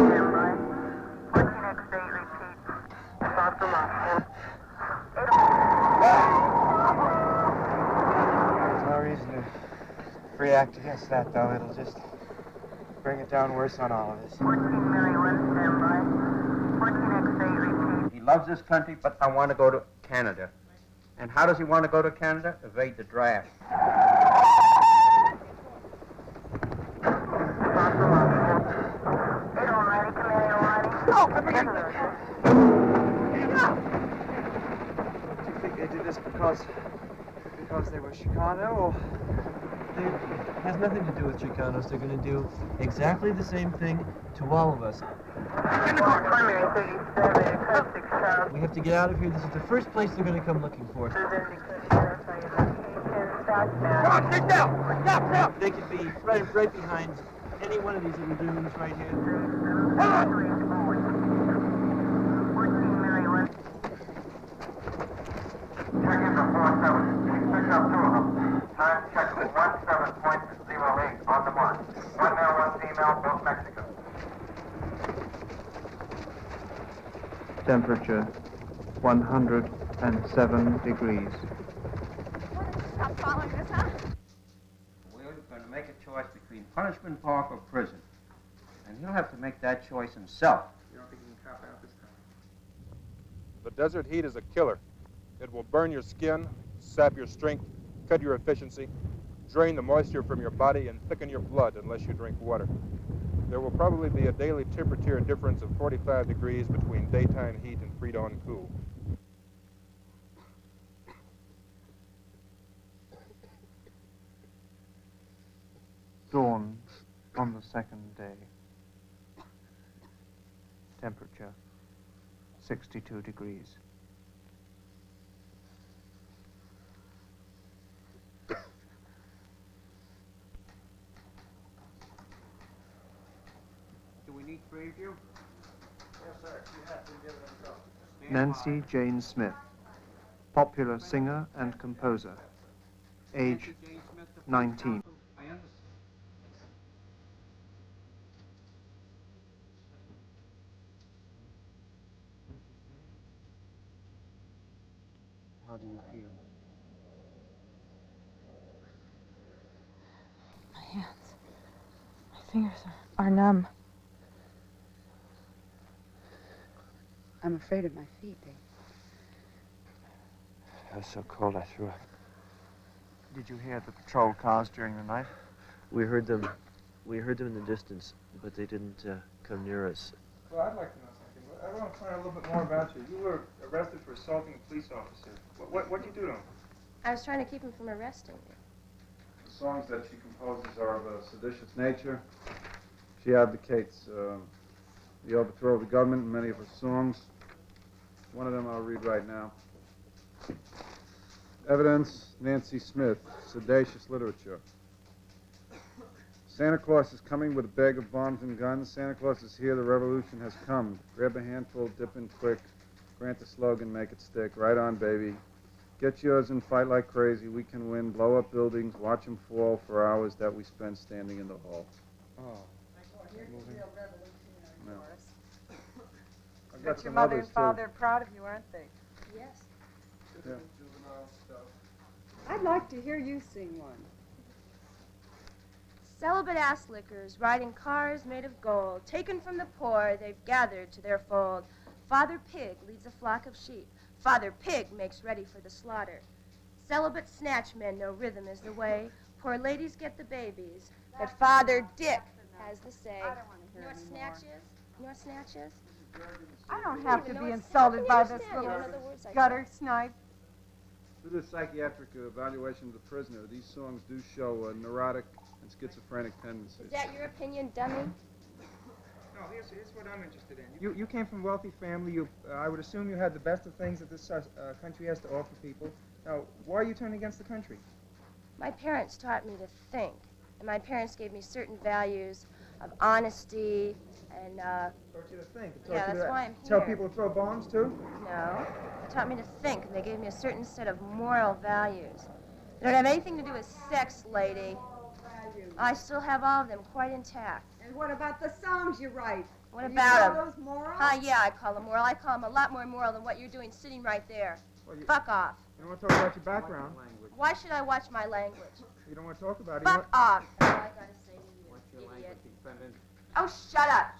no reason to react against that, though. It'll just bring it down worse on all of us. He loves this country, but I want to go to Canada. And how does he want to go to Canada? Evade the draft. Do you think they did this because they were Chicano, or? It has nothing to do with Chicanos. They're going to do exactly the same thing to all of us. We have to get out of here. This is the first place they're going to come looking for us. Come on, sit down! Stop! They could be right behind any one of these little dunes right here. Check in for 47. We picked up 2 of them. Time check 17.08 on the mark. 1 male, 1 female, both Mexican. Temperature 107 degrees. Stop following us, huh? We're going to make a choice between punishment park or prison. And he'll have to make that choice himself. You don't think you can cop out this time? The desert heat is a killer. It will burn your skin, sap your strength, cut your efficiency, drain the moisture from your body, and thicken your blood unless you drink water. There will probably be a daily temperature difference of 45 degrees between daytime heat and pre-dawn cool. Dawn on the second day. Temperature 62 degrees. Do we need 3 of you? Yes, sir. You have to give it a go. Nancy Jane Smith, popular singer and composer, age 19. How do you feel? My hands, my fingers are numb. I'm afraid of my feet, Dave. I was so cold I threw up. Did you hear the patrol cars during the night? We heard them in the distance, but they didn't come near us. Well, I'd like to know something. I want to find out a little bit more about you. You were arrested for assaulting a police officer. What'd you do to him? I was trying to keep him from arresting me. The songs that she composes are of a seditious nature. She advocates the overthrow of the government in many of her songs. One of them I'll read right now. Evidence, Nancy Smith, Sedacious Literature. Santa Claus is coming with a bag of bombs and guns. Santa Claus is here, the revolution has come. Grab a handful, dip in quick. Grant the slogan, make it stick. Right on, baby. Get yours and fight like crazy. We can win. Blow up buildings, watch them fall for hours that we spend standing in the hall. Oh. No. I've Bet got your some mother others, and father are proud of you, aren't they? Yes. Yeah. I'd like to hear you sing one. Celibate ass lickers, riding cars made of gold, taken from the poor, they've gathered to their fold. Father Pig leads a flock of sheep. Father Pig makes ready for the slaughter. Celibate snatchmen know rhythm is the way. Poor ladies get the babies, but Father Dick has the say. You know what snatch is? You know what snatch is? I don't have to be insulted by this little gutter snipe. Through the psychiatric evaluation of the prisoner, these songs do show neurotic and schizophrenic tendencies. Is that your opinion, dummy? No, here's what I'm interested in. You came from a wealthy family. I would assume you had the best of things that this country has to offer people. Now, why are you turning against the country? My parents taught me to think, and my parents gave me certain values of honesty and, Taught you to think. yeah, that's why I'm Tell here. people to throw bombs, too? No. They taught me to think, and they gave me a certain set of moral values. They don't have anything to do with sex, lady. I still have all of them quite intact. And what about the songs you write? What Do you about call them? those moral? Yeah, I call them moral. I call them a lot more moral than what you're doing sitting right there. Well, Fuck off. You don't want to talk about your background. Why should I watch my language? You don't want to talk about it. Fuck off. That's all I gotta say to you, What's your idiot. language, defendant? Oh, shut up.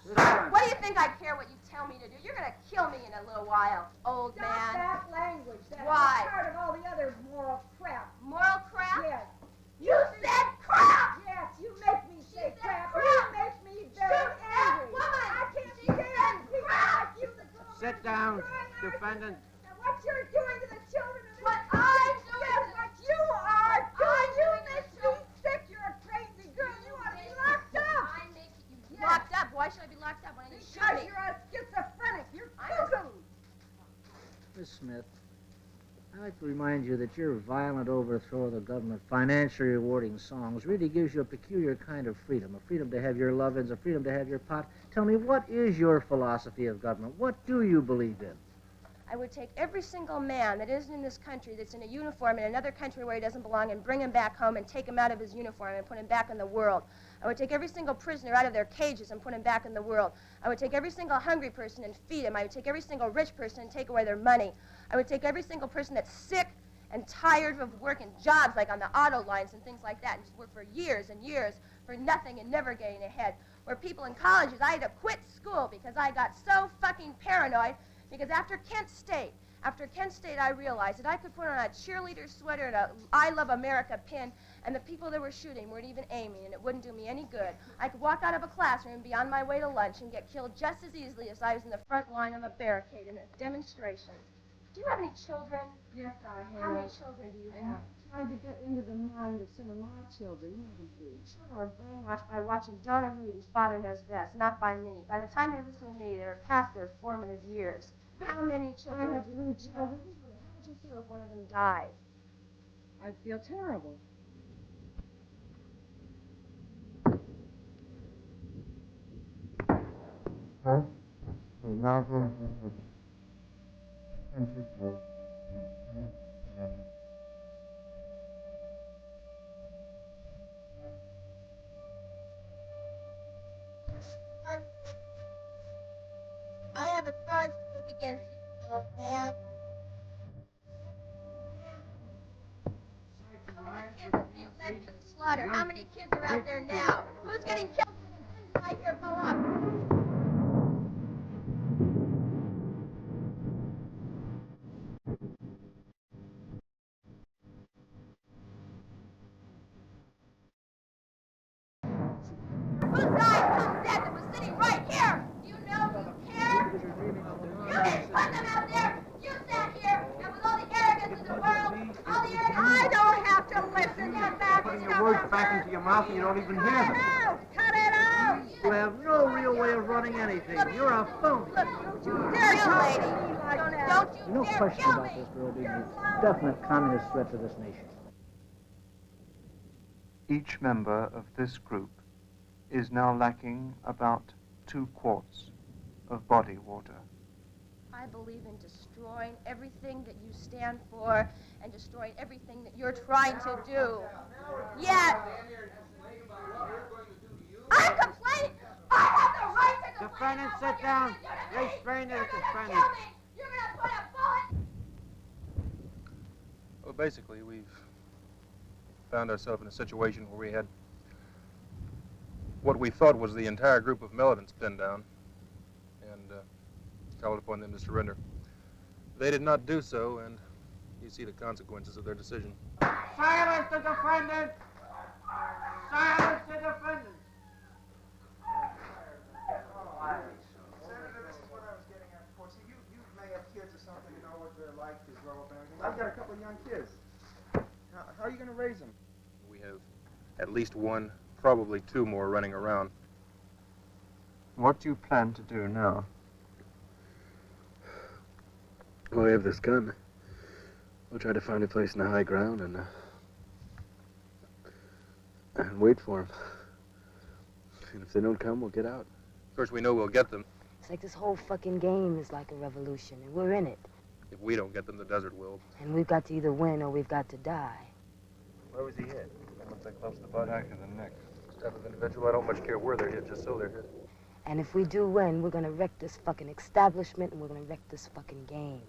What do you think I care what you tell me to do? You're going to kill me in a little while, old man. Stop that language. That's Why? part of all the other moral crap. Moral crap? Yes. You said crap! Yes, you make me say crap. You make me very angry. I can't stand people like you that go around Sit down, destroying our defendant. Now, what you're doing to the children of What this I'm country, doing yes, to what you are doing, you doing make to me sick. You're a crazy girl. You ought to be locked up. I make you locked up. Why should I be locked up when you shoot Because me? you're a schizophrenic. You're cuckoo. Miss Smith, I'd like to remind you that your violent overthrow of the government, financially rewarding songs, really gives you a peculiar kind of freedom, a freedom to have your lovins, a freedom to have your pot. Tell me, what is your philosophy of government? What do you believe in? I would take every single man that isn't in this country, that's in a uniform in another country where he doesn't belong, and bring him back home and take him out of his uniform and put him back in the world. I would take every single prisoner out of their cages and put him back in the world. I would take every single hungry person and feed him. I would take every single rich person and take away their money. I would take every single person that's sick and tired of working jobs like on the auto lines and things like that and just work for years and years for nothing and never getting ahead. Where people in colleges, I had to quit school because I got so fucking paranoid. Because after Kent State, I realized that I could put on a cheerleader sweater and a I Love America pin, and the people that were shooting weren't even aiming, and it wouldn't do me any good. I could walk out of a classroom and be on my way to lunch and get killed just as easily as I was in the front line of a barricade in a demonstration. Do you have any children? Yes, I have. How many children do you have? Trying to get into the mind of some of my children. Children were brainwashed by watching Donna Reed's Father Knows Best, not by me. By the time they listen to me, they're past their formative years. How many children? I have 3 children. How would you feel if one of them died? I'd feel terrible. I have a charge against you, old man. Led to the slaughter. How many kids are out there now? Who's getting killed when I hear blow up? Whose guy comes dead that was sitting right here? Do you know? Do you care? You didn't put them out there. You sat here, and with all the arrogance in the world, all the arrogance. I don't have to listen to that. Putting your words back into your mouth and you don't even hear them. Cut it out! You have no real way of running anything. You're a phony. Don't you dare, you lady. Don't you No dare question kill about me. this girl being a definite communist threat to this nation. Each member of this group is now lacking about 2 quarts of body water. I believe in destroying everything that you stand for and destroying everything that you're trying to do. Yes. I'm complaining. I have the right to complain. Defendant, sit down. Restrain the defendant. You're going to put a bullet. Well, basically, we've found ourselves in a situation where we had what we thought was the entire group of militants pinned down and called upon them to surrender. They did not do so, and you see the consequences of their decision. Silence the defendant! Silence the defendant! Senator, this is what I was getting at before. See, you may have kids or something, you know what they're like to grow up and everything. I've got a couple of young kids. How are you going to raise them? We have at least 1, probably 2 more running around. What do you plan to do now? Well, I have this gun. We'll try to find a place in the high ground and wait for them. And if they don't come, we'll get out. Of course, we know we'll get them. It's like this whole fucking game is like a revolution, and we're in it. If we don't get them, the desert will. And we've got to either win or we've got to die. Where was he hit? Once they close the butt, back of the neck. This type of individual, I don't much care where they're hit, just so they're hit. And if we do win, we're gonna wreck this fucking establishment and we're gonna wreck this fucking game.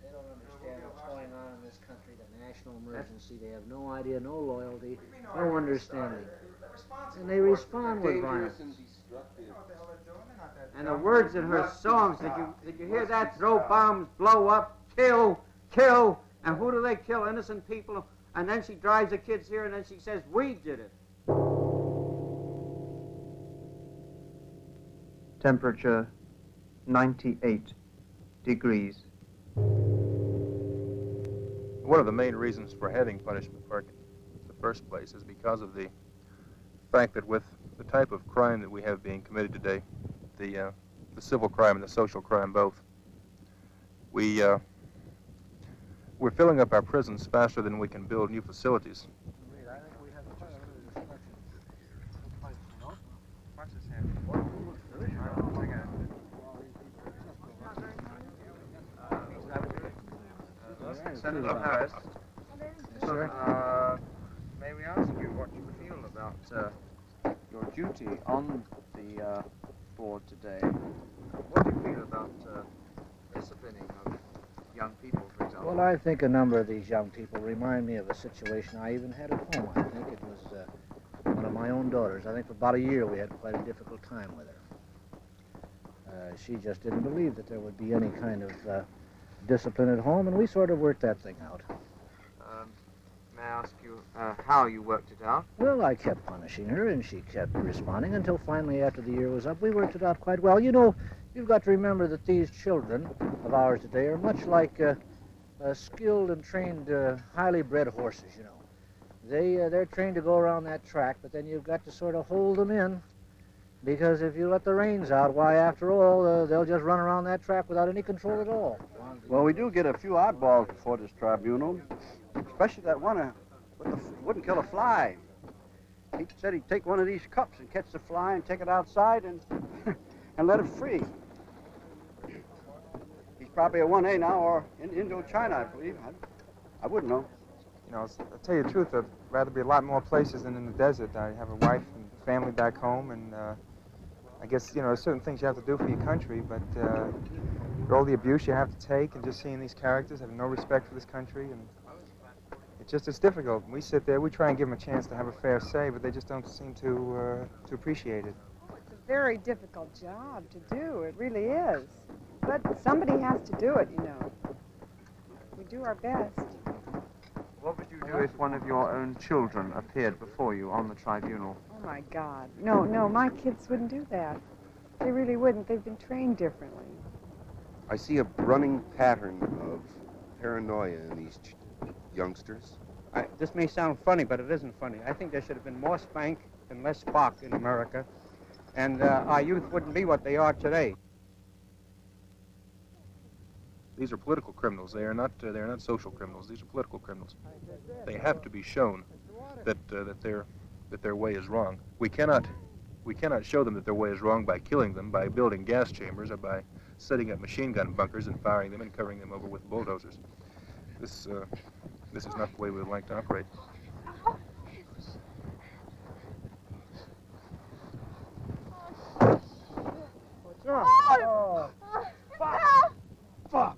They don't understand what's going on in this country, the national emergency. They have no idea, no loyalty, no understanding. And they respond with violence. And the words in her songs, did you hear that? Throw bombs, blow up, kill, kill. And who do they kill? Innocent people. And then she drives the kids here and then she says, we did it. Temperature 98 degrees. One of the main reasons for having punishment park in the first place is because of the fact that with the type of crime that we have being committed today, the civil crime and the social crime both, we're filling up our prisons faster than we can build new facilities. Senator Harris, may we ask you what you feel about your duty on the board today? What do you feel about disciplining of young people, for example? Well, I think a number of these young people remind me of a situation I even had at home. I think it was one of my own daughters. I think for about a year we had quite a difficult time with her. She just didn't believe that there would be any kind of discipline at home, and we sort of worked that thing out. May I ask you how you worked it out? Well, I kept punishing her, and she kept responding until finally, after the year was up, we worked it out quite well. You know, you've got to remember that these children of ours today are much like skilled and trained, highly bred horses, you know. They're trained to go around that track, but then you've got to sort of hold them in, because if you let the reins out, why, after all, they'll just run around that track without any control at all. Well, we do get a few oddballs before this tribunal, especially that one wouldn't kill a fly. He said he'd take one of these cups and catch the fly and take it outside and and let it free. He's probably a 1A now, or in Indochina, I believe. I wouldn't know. You know, I'll tell you the truth, I'd rather be a lot more places than in the desert. I have a wife and family back home, and I guess, you know, there's certain things you have to do for your country, but for all the abuse you have to take, and just seeing these characters having no respect for this country, and it's difficult. We sit there, we try and give them a chance to have a fair say, but they just don't seem to appreciate it. It's a very difficult job to do, it really is. But somebody has to do it, you know. We do our best. What would you do if one of your own children appeared before you on the tribunal? Oh, my God. No, my kids wouldn't do that. They really wouldn't. They've been trained differently. I see a running pattern of paranoia in these youngsters. This may sound funny, but it isn't funny. I think there should have been more spank and less spark in America, and our youth wouldn't be what they are today. These are political criminals. They are not social criminals. These are political criminals. They have to be shown that their way is wrong. We cannot show them that their way is wrong by killing them, by building gas chambers, or by setting up machine gun bunkers and firing them and covering them over with bulldozers. This is not the way we would like to operate. What's wrong? Oh. Fuck! Fuck!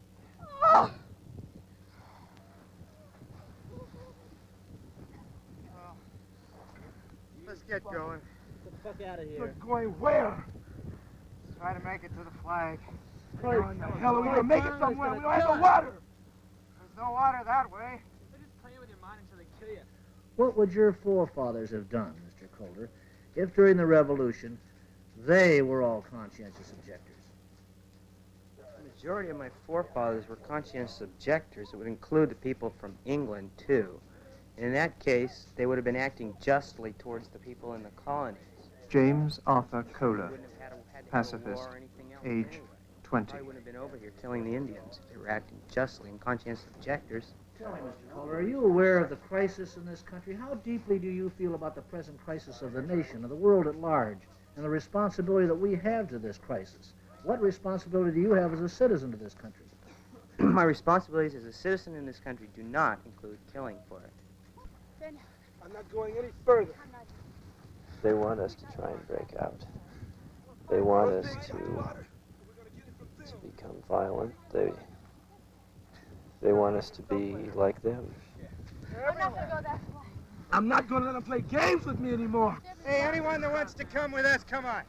Let's get going. Get the fuck out of here. We're going where? Try to make it to the flag. How in the hell are we gonna make it somewhere? We don't have no water. There's no water that way. What would your forefathers have done, Mr. Calder, if during the Revolution they were all conscientious objectors? The majority of my forefathers were conscientious objectors. It would include the people from England, too. And in that case, they would have been acting justly towards the people in the colonies. James Arthur Kohler, pacifist, age 20. I wouldn't have been over here killing the Indians if they were acting justly and conscientious objectors. Tell me, Mr. Calder, are you aware of the crisis in this country? How deeply do you feel about the present crisis of the nation, of the world at large, and the responsibility that we have to this crisis? What responsibility do you have as a citizen to this country? My responsibilities as a citizen in this country do not include killing for it. I'm not going any further. They want us to try and break out. They want us to become violent. They want us to be like them. I'm not gonna go that way. I'm not going to let them play games with me anymore. Hey, anyone that wants to come with us, come on.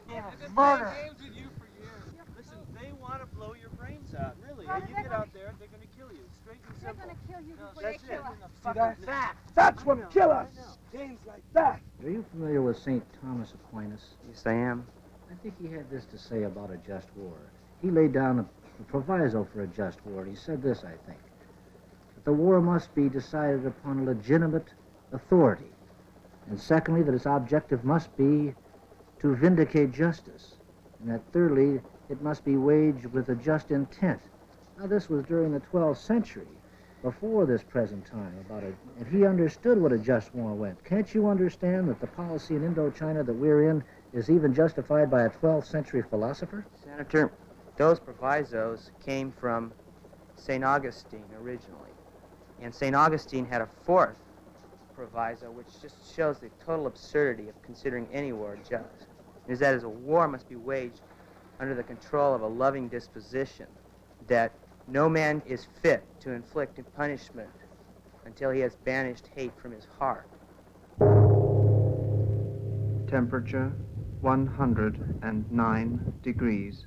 Murder. Listen, they want to blow your brains out, really. Hey, you get out there, they're going to kill you. Straight and simple. They're going to kill you before they kill us. See that? That's what kill us. Games like that. Are you familiar with St. Thomas Aquinas? Yes, I am. I think he had this to say about a just war. He laid down a proviso for a just war. He said this, I think, that the war must be decided upon a legitimate authority. And secondly, that its objective must be to vindicate justice. And that thirdly, it must be waged with a just intent. Now, this was during the 12th century, before this present time, and he understood what a just war meant. Can't you understand that the policy in Indochina that we're in is even justified by a 12th century philosopher? Senator, those provisos came from St. Augustine originally. And St. Augustine had a fourth proviso, which just shows the total absurdity of considering any war just. Is that as a war must be waged under the control of a loving disposition, that no man is fit to inflict a punishment until he has banished hate from his heart. Temperature 109 degrees.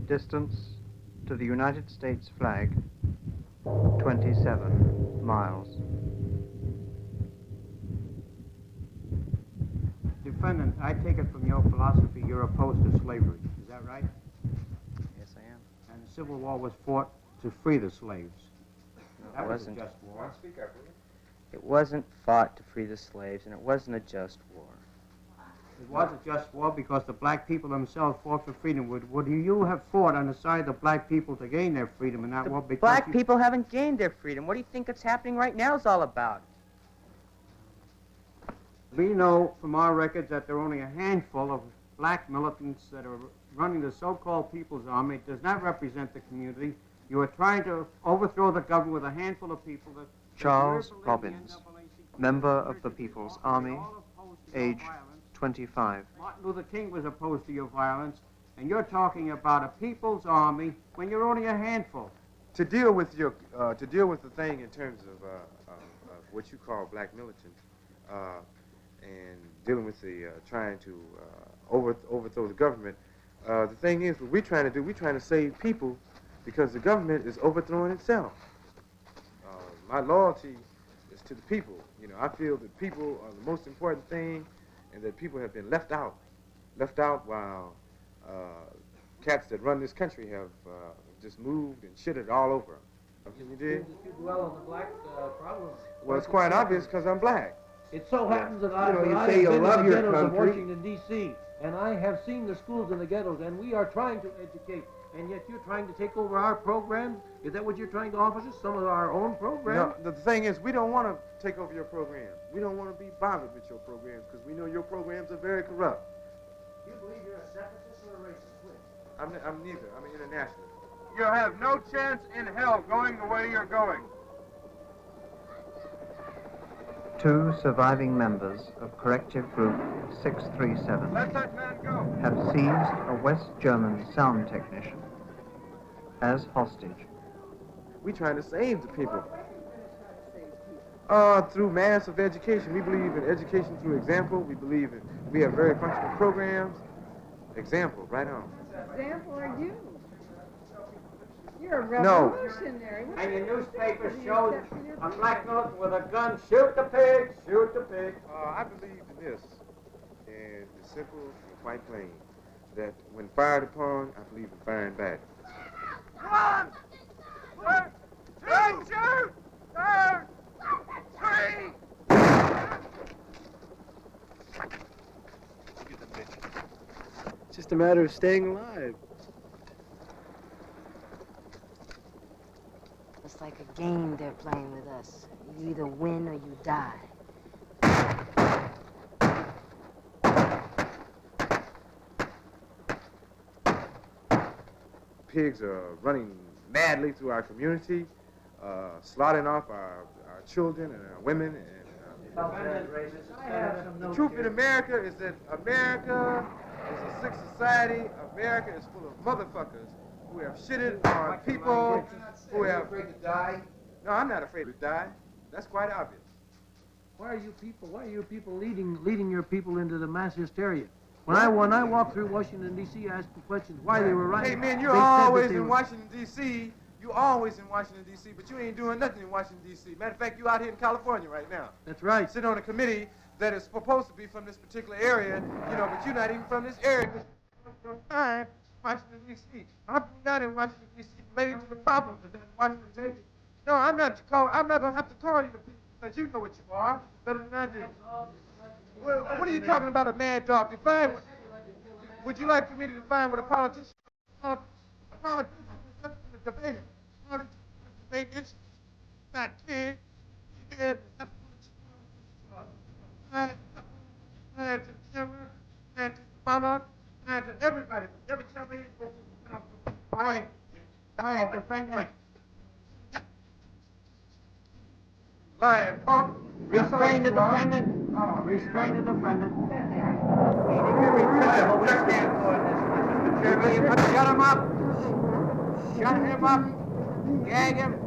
Distance to the United States flag 27 miles. Defendant, I take it from your philosophy you're opposed to slavery. Is that right? Yes, I am. And the Civil War was fought to free the slaves. No, That it was wasn't. a just war. It wasn't fought to free the slaves, and it wasn't a just war. It was a just war because the black people themselves fought for freedom. Would you have fought on the side of the black people to gain their freedom in that war? Because Black people haven't gained their freedom. What do you think that's happening right now is all about? We know from our records that there are only a handful of black militants that are running the so-called People's Army. It does not represent the community. You are trying to overthrow the government with a handful of people that... Charles Robbins, member of the People's Army, age 25. Martin Luther King was opposed to your violence, and you're talking about a People's Army when you're only a handful. To deal with the thing in terms of what you call black militants, and dealing with the trying to overthrow the government, the thing is, what we're trying to do, we're trying to save people because the government is overthrowing itself. My loyalty is to the people. You know, I feel that people are the most important thing, and that people have been left out while cats that run this country have just moved and shitted all over. You did? You dwell on the black problem. Well, it's quite obvious because I'm black. It so happens that I, You I've say you been love in the your ghettos of country. Washington, D.C., and I have seen the schools in the ghettos, and we are trying to educate, and yet you're trying to take over our programs? Is that what you're trying to offer us, some of our own programs? No, the thing is, we don't want to take over your programs. We don't want to be bothered with your programs because we know your programs are very corrupt. You believe you're a separatist or a racist? Which? I'm neither. I'm an internationalist. You have no chance in hell going the way you're going. Two surviving members of Corrective Group 637 Let that man go. have seized a West German sound technician as hostage. We're trying to save the people. Through massive education. We believe in education through example. We have very functional programs. Example, right on. Example are you? You're a No. revolutionary. And your newspaper shows a black militant with a gun, shoot the pig, shoot the pig. I believe in this, and it's simple and quite plain, that when fired upon, I believe in firing back. Come on! 1, 2, shoot! 3! It's just a matter of staying alive. It's like a game they're playing with us. You either win or you die. Pigs are running madly through our community, slaughtering off our children and our women. And the truth in America is that America is a sick society. America is full of motherfuckers who have shitted on people, who have... afraid to die? No, I'm not afraid to die. That's quite obvious. Why are you people leading your people into the mass hysteria? When I walked through Washington, D.C., I asked the questions why they were rioting. Hey, man, you're They said that always they in were- Washington, D.C. You always in Washington, D.C., but you ain't doing nothing in Washington, D.C. Matter of fact, you out here in California right now. That's right. Sitting on a committee that is supposed to be from this particular area, you know, but you're not even from this area. I'm Washington, D.C. I'm not in Washington, D.C. Maybe it's the problem with that Washington, D.C. No, I'm not going to have to call you because you know what you are better than I do. Well, what are you talking about, a mad dog? Define. Would you like for me to define what a politician? A politician is nothing to debate. Debate is not fair. Everybody, every time we restrain the defendant. Restrain the defendant. Shut him up. Shut him up. Gag him.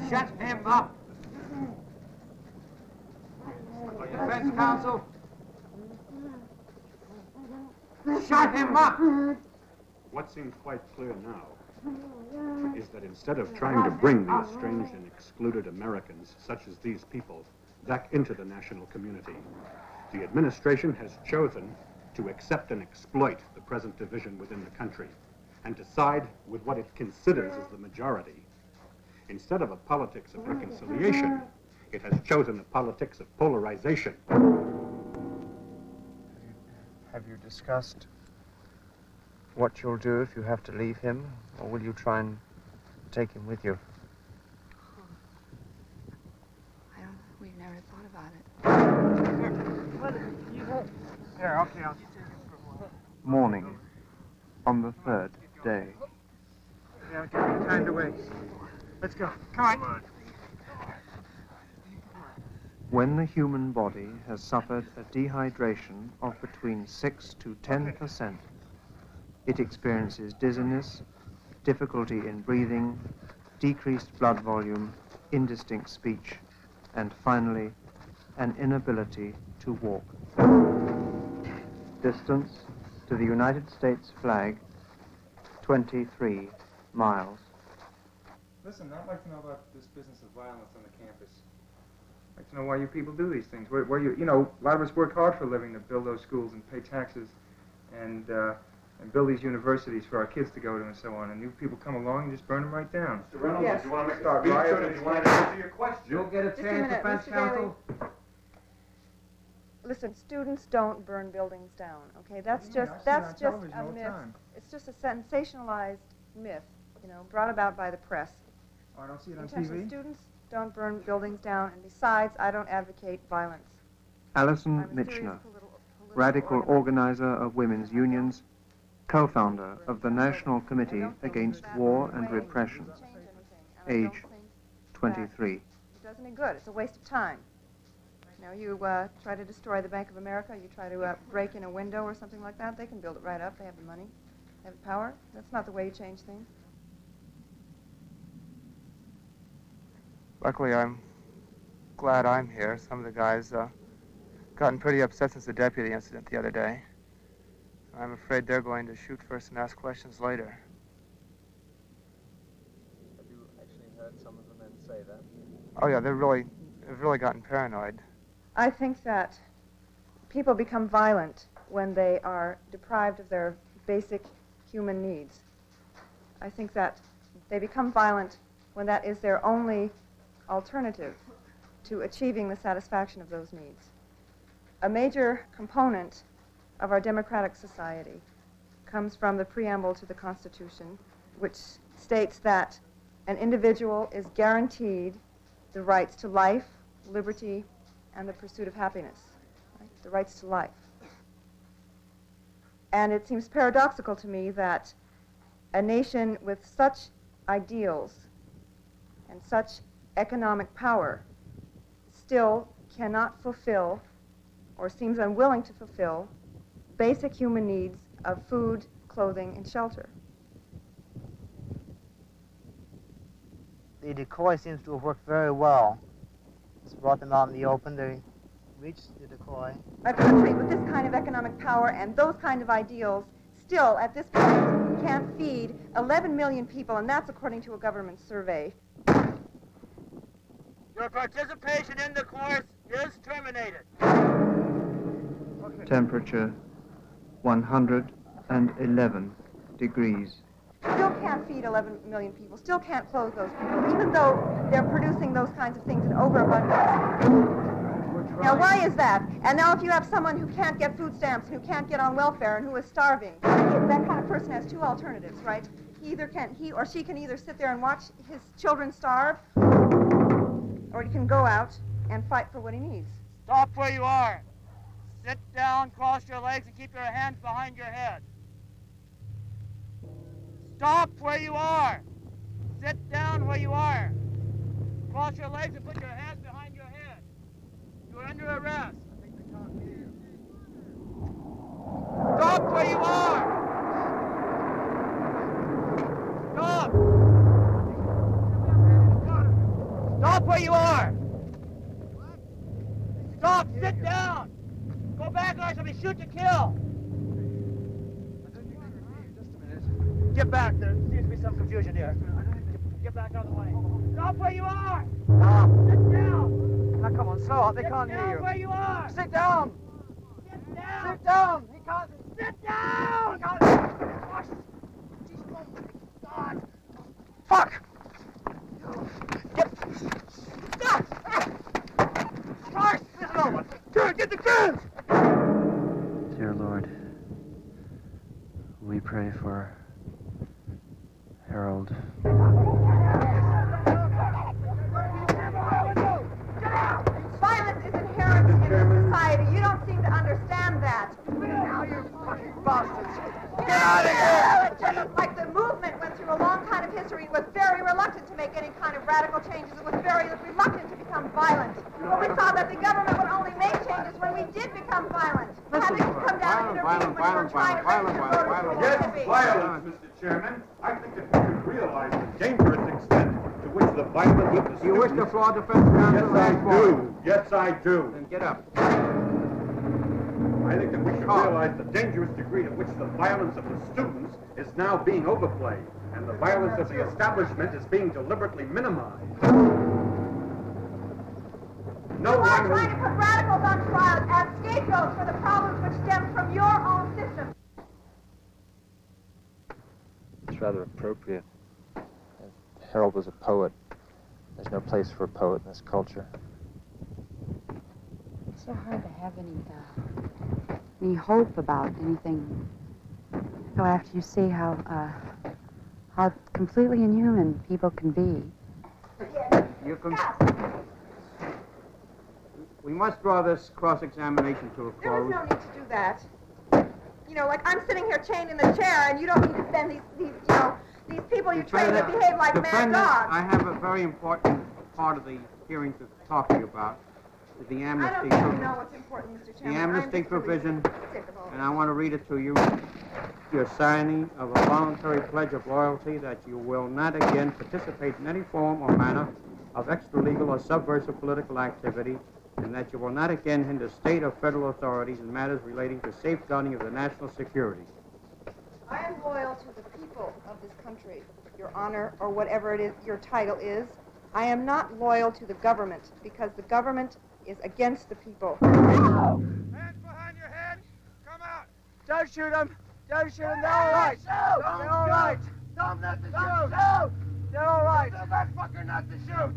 Shut him up. Defense counsel. Shut him up. What seems quite clear now is that instead of trying to bring the estranged and excluded Americans, such as these people, back into the national community, the administration has chosen to accept and exploit the present division within the country and to side with what it considers as the majority. Instead of a politics of reconciliation, it has chosen a politics of polarization. Have you discussed what you'll do if you have to leave him, or will you try and take him with you? We've never thought about it. Here, okay, I'll just take it for a while. Morning, on the third day. Yeah, okay, time to waste. Let's go. Come on. When the human body has suffered a dehydration of between 6 to 10%, it experiences dizziness, difficulty in breathing, decreased blood volume, indistinct speech, and finally, an inability to walk. Distance to the United States flag, 23 miles. Listen, I'd like to know about this business of violence on the campus. I'd like to know why you people do these things. Where you know, a lot of us work hard for a living to build those schools and pay taxes and build these universities for our kids to go to and so on. And you people come along and just burn them right down. Mr. Reynolds, Yes. if you want to make Start a speech, rioting. or if you want to answer your question. You'll get a Just a chance, minute, defense Mr. counsel. Listen, students don't burn buildings down, okay? That's Yeah, just I see it that's on just television a all the myth. time. It's just a sensationalized myth, you know, brought about by the press. Oh, I don't see it on Intentionally, TV? students don't burn buildings down, and besides, I don't advocate violence. Alison I'm a serious Michener, political radical organizer of women's unions, co-founder of the National Committee Against War and Repression, age 23. It does any good. It's a waste of time. You know, you try to destroy the Bank of America, you try to break in a window or something like that, they can build it right up. They have the money, they have the power. That's not the way you change things. Luckily, I'm glad I'm here. Some of the guys gotten pretty upset since the deputy incident the other day. I'm afraid they're going to shoot first and ask questions later. Have you actually heard some of the men say that? Oh yeah, they've really gotten paranoid. I think that people become violent when they are deprived of their basic human needs. I think that they become violent when that is their only alternative to achieving the satisfaction of those needs. A major component of our democratic society comes from the preamble to the Constitution, which states that an individual is guaranteed the rights to life, liberty, and the pursuit of happiness, right? The rights to life. And it seems paradoxical to me that a nation with such ideals and such economic power still cannot fulfill, or seems unwilling to fulfill, basic human needs of food, clothing, and shelter. the decoy seems to have worked very well. It's brought them out in the open. They reached the decoy. A country with this kind of economic power and those kind of ideals still, at this point, can't feed 11 million people, and that's according to a government survey. Your participation in the course is terminated. Temperature 111 degrees. Still can't feed 11 million people, still can't clothe those people, even though they're producing those kinds of things in overabundance. Now, why is that? And now if you have someone who can't get food stamps, and who can't get on welfare, and who is starving, that kind of person has two alternatives, right? He or she can either sit there and watch his children starve, or he can go out and fight for what he needs. Stop where you are. Sit down, cross your legs, and keep your hands behind your head. Stop where you are. Sit down where you are. Cross your legs and put your hands behind your head. You're under arrest. Stop where you are. Stop. Stop where you are. Stop. Sit down. Go back or somebody shoot to kill. Get back. There seems to be some confusion here. Get back out of the way. Stop where you are. Stop. Sit down. Now, come on, slow up. They can't hear you. Sit down where you are. Sit down. Sit down. Sit down. He can't. Sit down. He can't. God. Fuck. Stop. Christ. Get the guns. Dear Lord, we pray for Harold. Violence is inherent in this society. You don't seem to understand that. Now, you fucking bastards. Get out of here! It just like the movement went through a long kind of history. It was very reluctant to make any kind of radical changes. It was very reluctant to become violent. But we saw that the government would only make changes when we did become violent. Having to come down and intervene when we were trying to Yes, violence, Mr. Chairman. I think that we should realize the dangerous extent to which the violence of the students... You wish the floor defense counsel? Yes, I do. Yes, I do. Then get up. I think that we should realize the dangerous degree to which the violence of the students is now being overplayed, and the violence of the establishment is being deliberately minimized. You are trying to put radicals on trial as scapegoats for the problems which stem from your own system. It's rather appropriate. Harold was a poet. There's no place for a poet in this culture. It's so hard to have any hope about anything. So after you see how completely inhuman people can be. We must draw this cross-examination to a close. There is no need to do that. You know, like I'm sitting here chained in the chair, and you don't need to send these people you train to behave like mad dogs. I have a very important part of the hearing to talk to you about. The amnesty. I don't even know what's important, Mr. Chairman. The amnesty provision, sick of all and I want to read it to you. You're signing of a voluntary pledge of loyalty that you will not again participate in any form or manner of extra-legal or subversive political activity, and that you will not again hinder state or federal authorities in matters relating to safeguarding of the national security. I am loyal to the people of this country, Your Honor, or whatever it is your title is. I am not loyal to the government, because the government is against the people. No! Hands behind your head. Come out. Don't shoot them. Don't shoot them. They're all right. They're all right. Tell them not to shoot. They're all right. Tell that fucker not to shoot.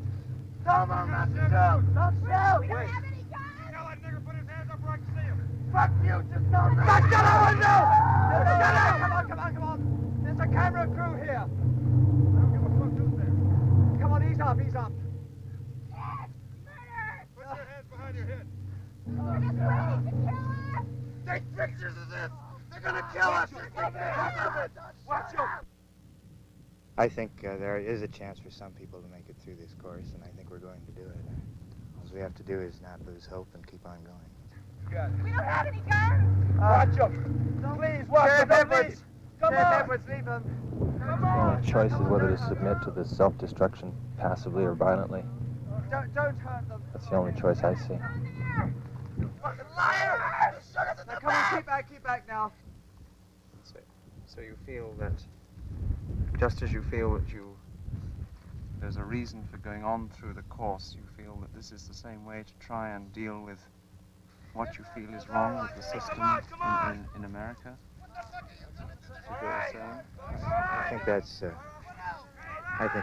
Tell them not to shoot. Don't shoot. We don't have any guns. Tell that nigger put his hands up where I can see him. Fuck you. Just don't. Shut up, window. Come on. There's a camera crew here. I don't give a fuck who's there. Come on, ease up. Put your hands behind your head. They're just waiting to kill us. Take pictures of this. They're gonna kill us. Watch out. I think there is a chance for some people to make it through this course, and I think we're going to do it. All we have to do is not lose hope and keep on going. We don't have any guns. Watch them. Please, watch them. Please. Come Edwards, leave them. The only choice is whether to submit to this self-destruction passively or violently. Don't hurt them. That's the only choice I see. Fucking liar! Now come on, keep back now. So you feel that, just as you feel that there's a reason for going on through the course, you feel that this is the same way to try and deal with what you feel is wrong with the system in America? Is what you're saying? I think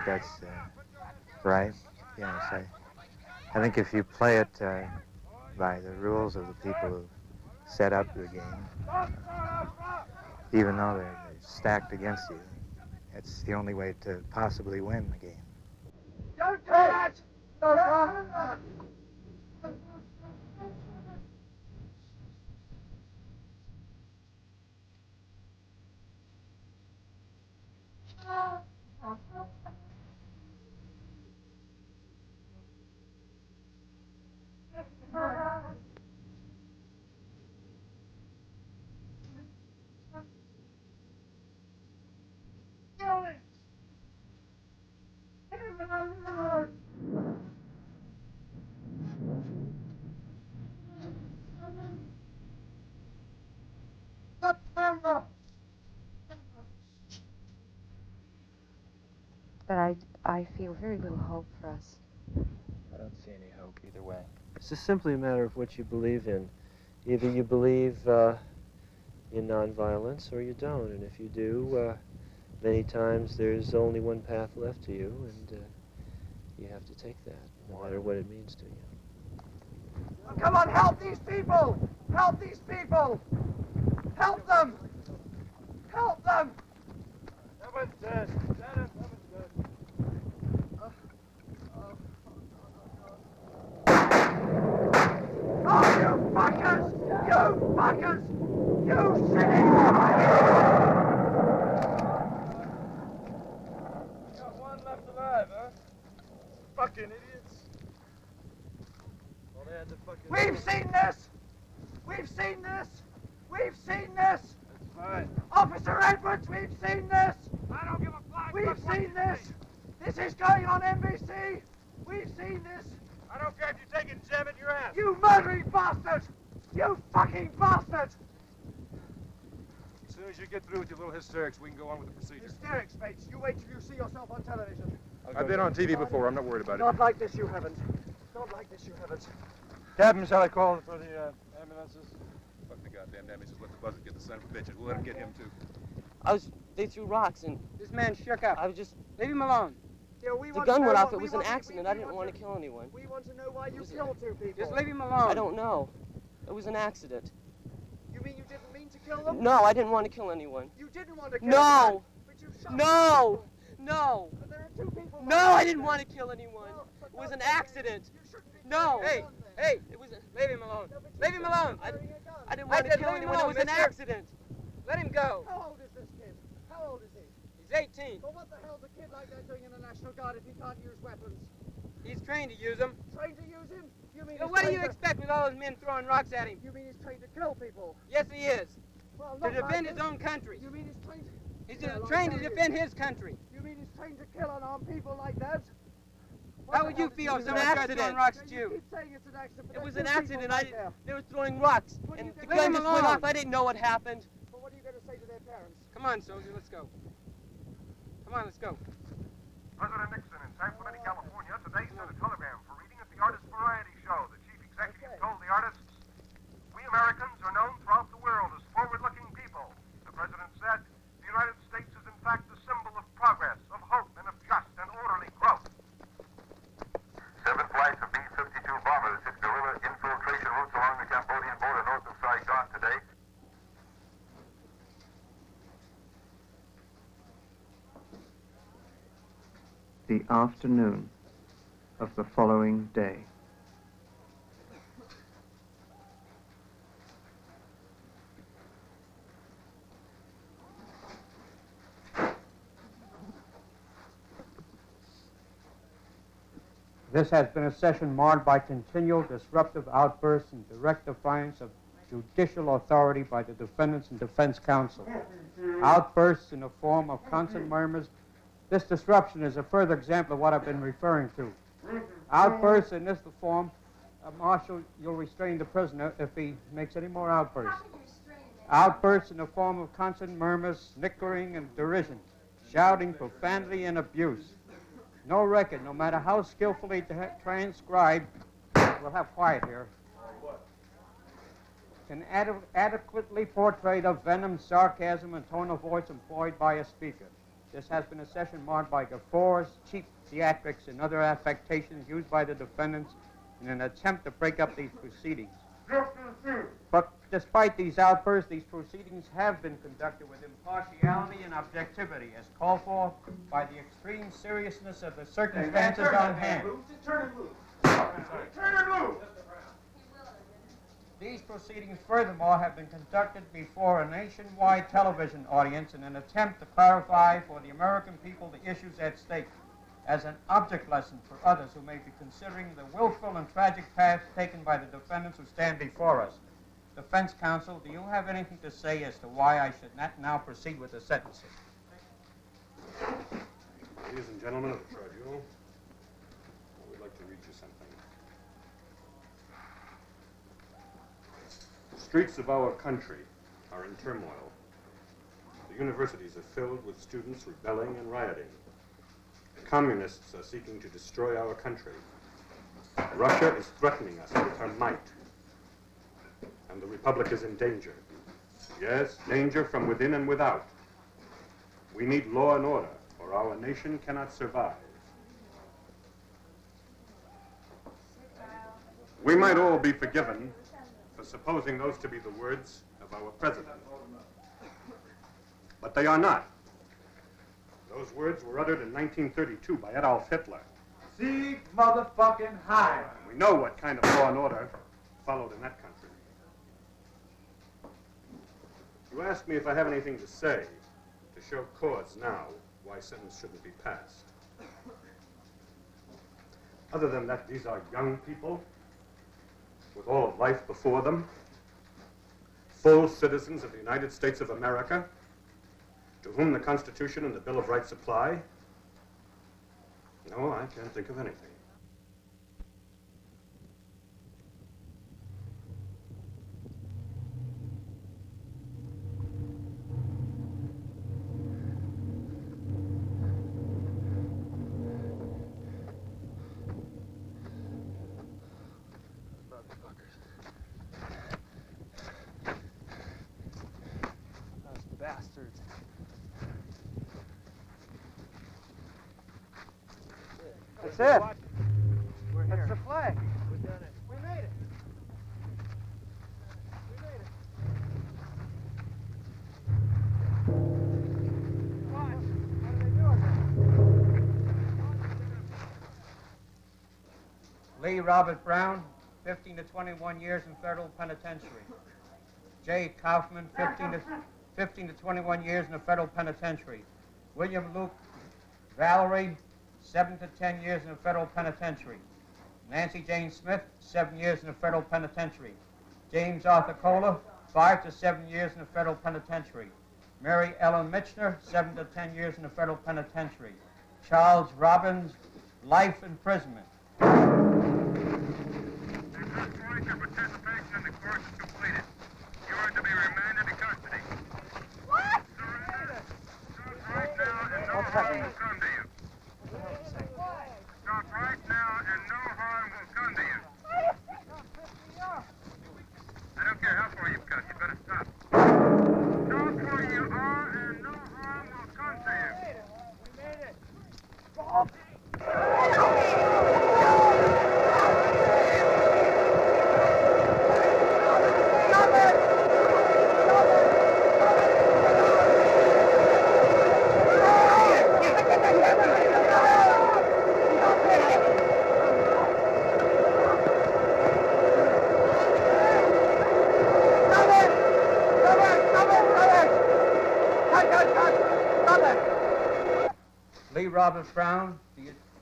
that's right. Yes, I think if you play it by the rules of the people who set up the game, even though they're stacked against you, it's the only way to possibly win the game. Don't touch! But I feel very little hope for us. I don't see any hope either way. It's just simply a matter of what you believe in. Either you believe in nonviolence or you don't. And if you do, many times there's only one path left to you, and you have to take that, no matter what it means to you. Come on, help these people! Help these people! Help them! Help them! Someone's dead. Someone's dead. Oh, you fuckers! You fuckers! You silly! Got one left alive, huh? Fucking idiots. Well, they had the fucking... We've seen this! We've seen this! We've seen this! That's fine. Officer Edwards, we've seen this! I don't give a flying We've fuck what seen you this! see. This is going on NBC! We've seen this! I don't care if you take it and jam it in your ass. You murdering bastard! You fucking bastard! As soon as you get through with your little hysterics, we can go on with the procedure. Hysterics, mates. You wait till you see yourself on television. I've been on TV before. I'm not worried about it. Not like this, you haven't. Not like this, you haven't. Captain, shall I call for the ambulances? Fuck the goddamn damage. Just let the buzzard get the son of a bitch. We'll let him get him, too. They threw rocks and... This man shook up. I was just... Leave him alone. Yeah, we The want gun to know went off. what- It was an accident. I didn't want to kill anyone. We want to know why you killed two people. Just leave him alone. I don't know. It was an accident. You mean you didn't mean to kill them? No, I didn't want to kill anyone. You didn't want to kill No! them. But you shot No! No! But there are two people. No, I didn't want to kill anyone. It was an accident. No! Hey! It was a... Leave him alone. Leave him alone. I didn't want to kill anyone. It was an accident. Let him go. How old is this kid? How old is he? He's 18. Well, what the hell's a kid like that doing in the National Guard if he can't use weapons? He's trained to use them. Trained to use him? You mean So he's what do trained you expect with all those men throwing rocks at him? You mean he's trained to kill people? Yes, he is. Well, To not defend like his this. own country. You mean he's trained? He's Well, trained to I'll tell defend you. his country. You mean he's trained to kill unarmed people like that? How would you feel if someone started throwing rocks at you? Keep saying it's an accident, but It was there's an two people accident. right there. They were throwing rocks, What are and you the gonna- gun Leave just him went alone. off. I didn't know what happened. But what are you going to say to their parents? Come on, soldier, let's go. Come on, let's go. President Nixon in San Clemente, California, today sent a telegram for reading at the Artist Variety Show. The chief executive told the artists, "We Americans are known throughout the world as forward-looking people." The president said, "The United States is in fact a symbol of progress, of hope, and of just and orderly growth." 7 flights of B-52 bombers hit guerrilla infiltration routes along the Cambodian border north of Saigon today. The afternoon of the following day. This has been a session marred by continual disruptive outbursts and direct defiance of judicial authority by the defendants and defense counsel. Outbursts in the form of constant murmurs. This disruption is a further example of what I've been referring to. Outbursts in this form, Marshal, you'll restrain the prisoner if he makes any more outbursts. Outbursts in the form of constant murmurs, snickering, and derision, shouting, profanity, and abuse. No record, no matter how skillfully transcribed, we'll have quiet here, can adequately portray the venom, sarcasm, and tone of voice employed by a speaker. This has been a session marked by guffaws, cheap theatrics, and other affectations used by the defendants in an attempt to break up these proceedings. But despite these outbursts, these proceedings have been conducted with impartiality and objectivity, as called for by the extreme seriousness of the circumstances on hand. Turn him loose! These proceedings, furthermore, have been conducted before a nationwide television audience in an attempt to clarify for the American people the issues at stake, as an object lesson for others who may be considering the willful and tragic path taken by the defendants who stand before us. Defense counsel, do you have anything to say as to why I should not now proceed with the sentencing? Ladies and gentlemen of the tribunal, I would like to read you something. The streets of our country are in turmoil. The universities are filled with students rebelling and rioting. The communists are seeking to destroy our country. Russia is threatening us with her might. And the Republic is in danger. Yes, danger from within and without. We need law and order, or our nation cannot survive. We might all be forgiven for supposing those to be the words of our president. But they are not. Those words were uttered in 1932 by Adolf Hitler. Sieg motherfucking Heil! We know what kind of law and order followed in that country. You ask me if I have anything to say to show courts now why sentence shouldn't be passed. Other than that, these are young people with all of life before them, full citizens of the United States of America, to whom the Constitution and the Bill of Rights apply. No, I can't think of anything. Bastards. That's it. We're here. That's the flag. We've done it. We made it. We made it. What? What are they doing? Lee Robert Brown, 15 to 21 years in federal penitentiary. Jay Kaufman, 15 to 21 years in the federal penitentiary. William Luke Valerie, 7 to 10 years in the federal penitentiary. Nancy Jane Smith, 7 years in the federal penitentiary. James Arthur Kohler, 5 to 7 years in the federal penitentiary. Mary Ellen Mitchner, 7 to 10 years in the federal penitentiary. Charles Robbins, life imprisonment. Your participation in the course is completed. You are to be remanded to custody. What? Surrender. Stop right now and no harm will come to you. Stop right now and no harm will come to you. I don't care how far you've got. You better stop. Stop where you are and no harm will come to you. We made it. Lee Robert Brown,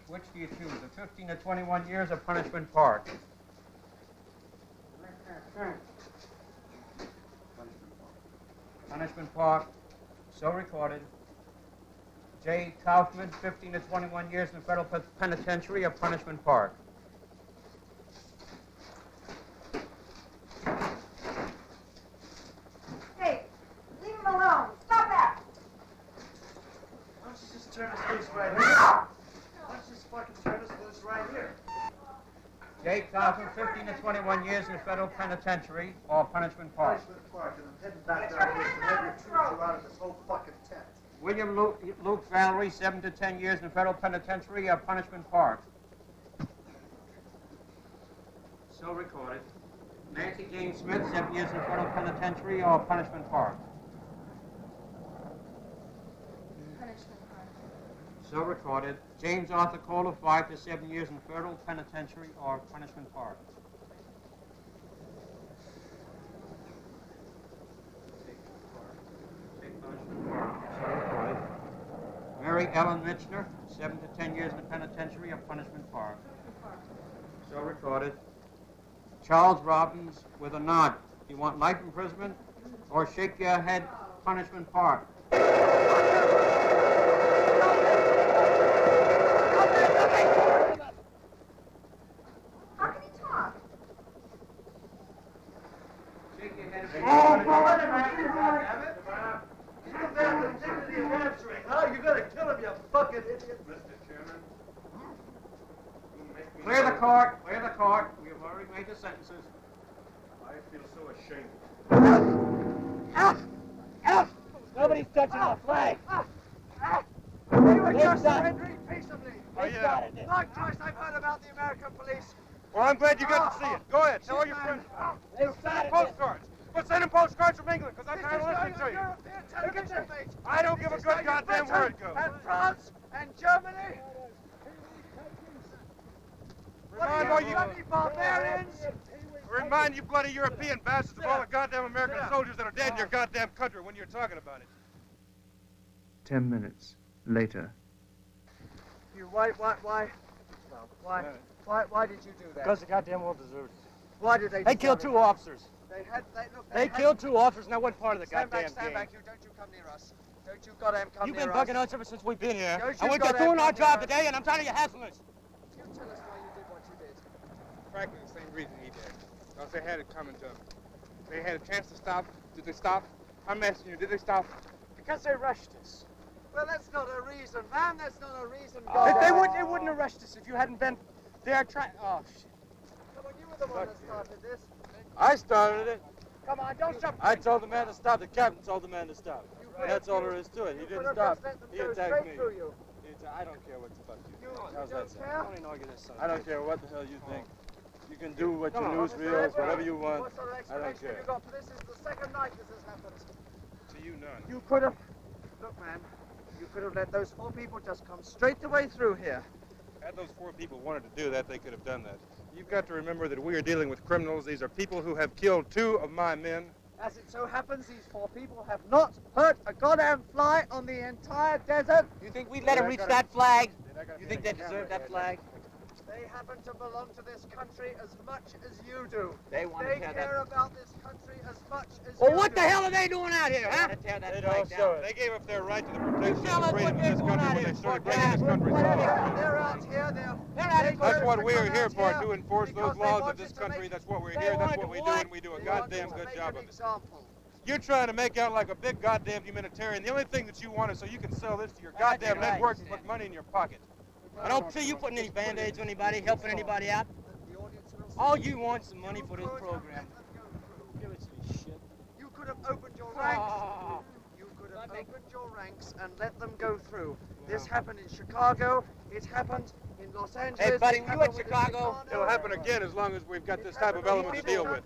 which do you choose? The 15 to 21 years of punishment part? Punishment Park. So recorded. J. Kaufman, 15 to 21 years in the federal penitentiary of Punishment Park. Hey, leave him alone. Stop that. Why don't you just turn us loose right here? Why don't you just fucking turn us loose right here? J. Kaufman, 15 to 21 years in the federal penitentiary or Punishment Park. Punishment Park, and I'm heading back down here to have your troops you out of this whole fucking tent. William Luke Valerie, 7 to 10 years in the federal penitentiary or Punishment Park. So recorded. Nancy Jane Smith, 7 years in the federal penitentiary or Punishment Park. Punishment Park. So recorded. James Arthur Kohler, 5 to 7 years in federal penitentiary or Punishment Park. So recorded. Mary Ellen Mitchner, 7 to 10 years in the penitentiary or Punishment Park. So recorded. Charles Robbins with a nod. You want life imprisonment or shake your head, Punishment Park? How can he talk? Shake your head. Come down to the dignity of answering, huh? You're gonna kill him, you fucking idiot. Mr. Chairman, Clear the court. Clear the court. We have already made the sentences. I feel so ashamed. Nobody's touching our flag. They were They just got it. surrendering peaceably. Oh, yeah. Like twice I've heard about the American police. Well, I'm glad you got to see it. Go ahead. Tell all your friends about it. They Send started them it. postcards. But send them postcards from England, because I'm This tired is of how listening to you. European television, mate. I don't give a This is how good you goddamn Britain word goes. And France and Germany. Remind all What are you, you bloody barbarians? remind you bloody European bastards of all the goddamn American soldiers that are dead in your goddamn country when you're talking about it. 10 minutes later. Why did you do that? Because the goddamn world deserves it. Why did they? They killed two officers. They killed two officers, and that wasn't part of the Stand goddamn back, stand game. back. Don't you come near us. Don't you goddamn come You've near been us. bugging us ever since we've been here. Don't you And we're just goddamn doing our come near job us. today, and I'm tired of you hassling us. You tell us why you did what you did. Frankly, the same reason he did. Because they had it coming to them. They had a chance to stop. Did they stop? I'm asking you, did they stop? Because they rushed us. Well, that's not a reason, man. That's not a reason. They wouldn't arrest us if you hadn't been there trying. Oh, shit. Come on, you were the one that started this. I started it. Come on, don't jump. I told the man to stop. The captain told the man to stop. That's all there is to it. He didn't stop. He attacked me. I don't care what the fuck you think. How's that sound? care? Don't even argue this, son. I don't care what the hell you think. You can do what your newsreels, whatever you want. What sort of I don't explanation have care. you got for this? This is the second night this has happened. To you, none. You could have... Look, man, you could have let those 4 people just come straight the way through here. Had those 4 people wanted to do that, they could have done that. You've got to remember that we are dealing with criminals. These are people who have killed 2 of my men. As it so happens, these 4 people have not hurt a goddamn fly on the entire desert. You think we'd let him reach that flag? You think they deserve that flag? They happen to belong to this country as much as you do. They want They to tear care that. about this country as much as Well, you what do. the hell are they doing out here, huh? Tear that flag down. They gave up their right to the protection tell and us freedom what of this they're doing country out when here they started for, bringing this country They're out here, That's what we're here for, to enforce because those they laws of wanted this to country. make- That's what we're they here, that's wanted what we to do, what? and we do a They goddamn wanted to good make job an of it. example. You're trying to make out like a big goddamn humanitarian. The only thing that you want is so you can sell this to your goddamn right. network and put money in your pocket. I don't see you putting any band-aids on anybody, helping anybody out. All you want is some money for this program. Give it to me, shit. You could have opened your ranks. You could have opened your ranks and let them go through. This happened in Chicago. It happened in Los Angeles. Hey, buddy, It were you happened at with the Chicago? Chicano. It'll happen again as long as we've got this type of element to deal with.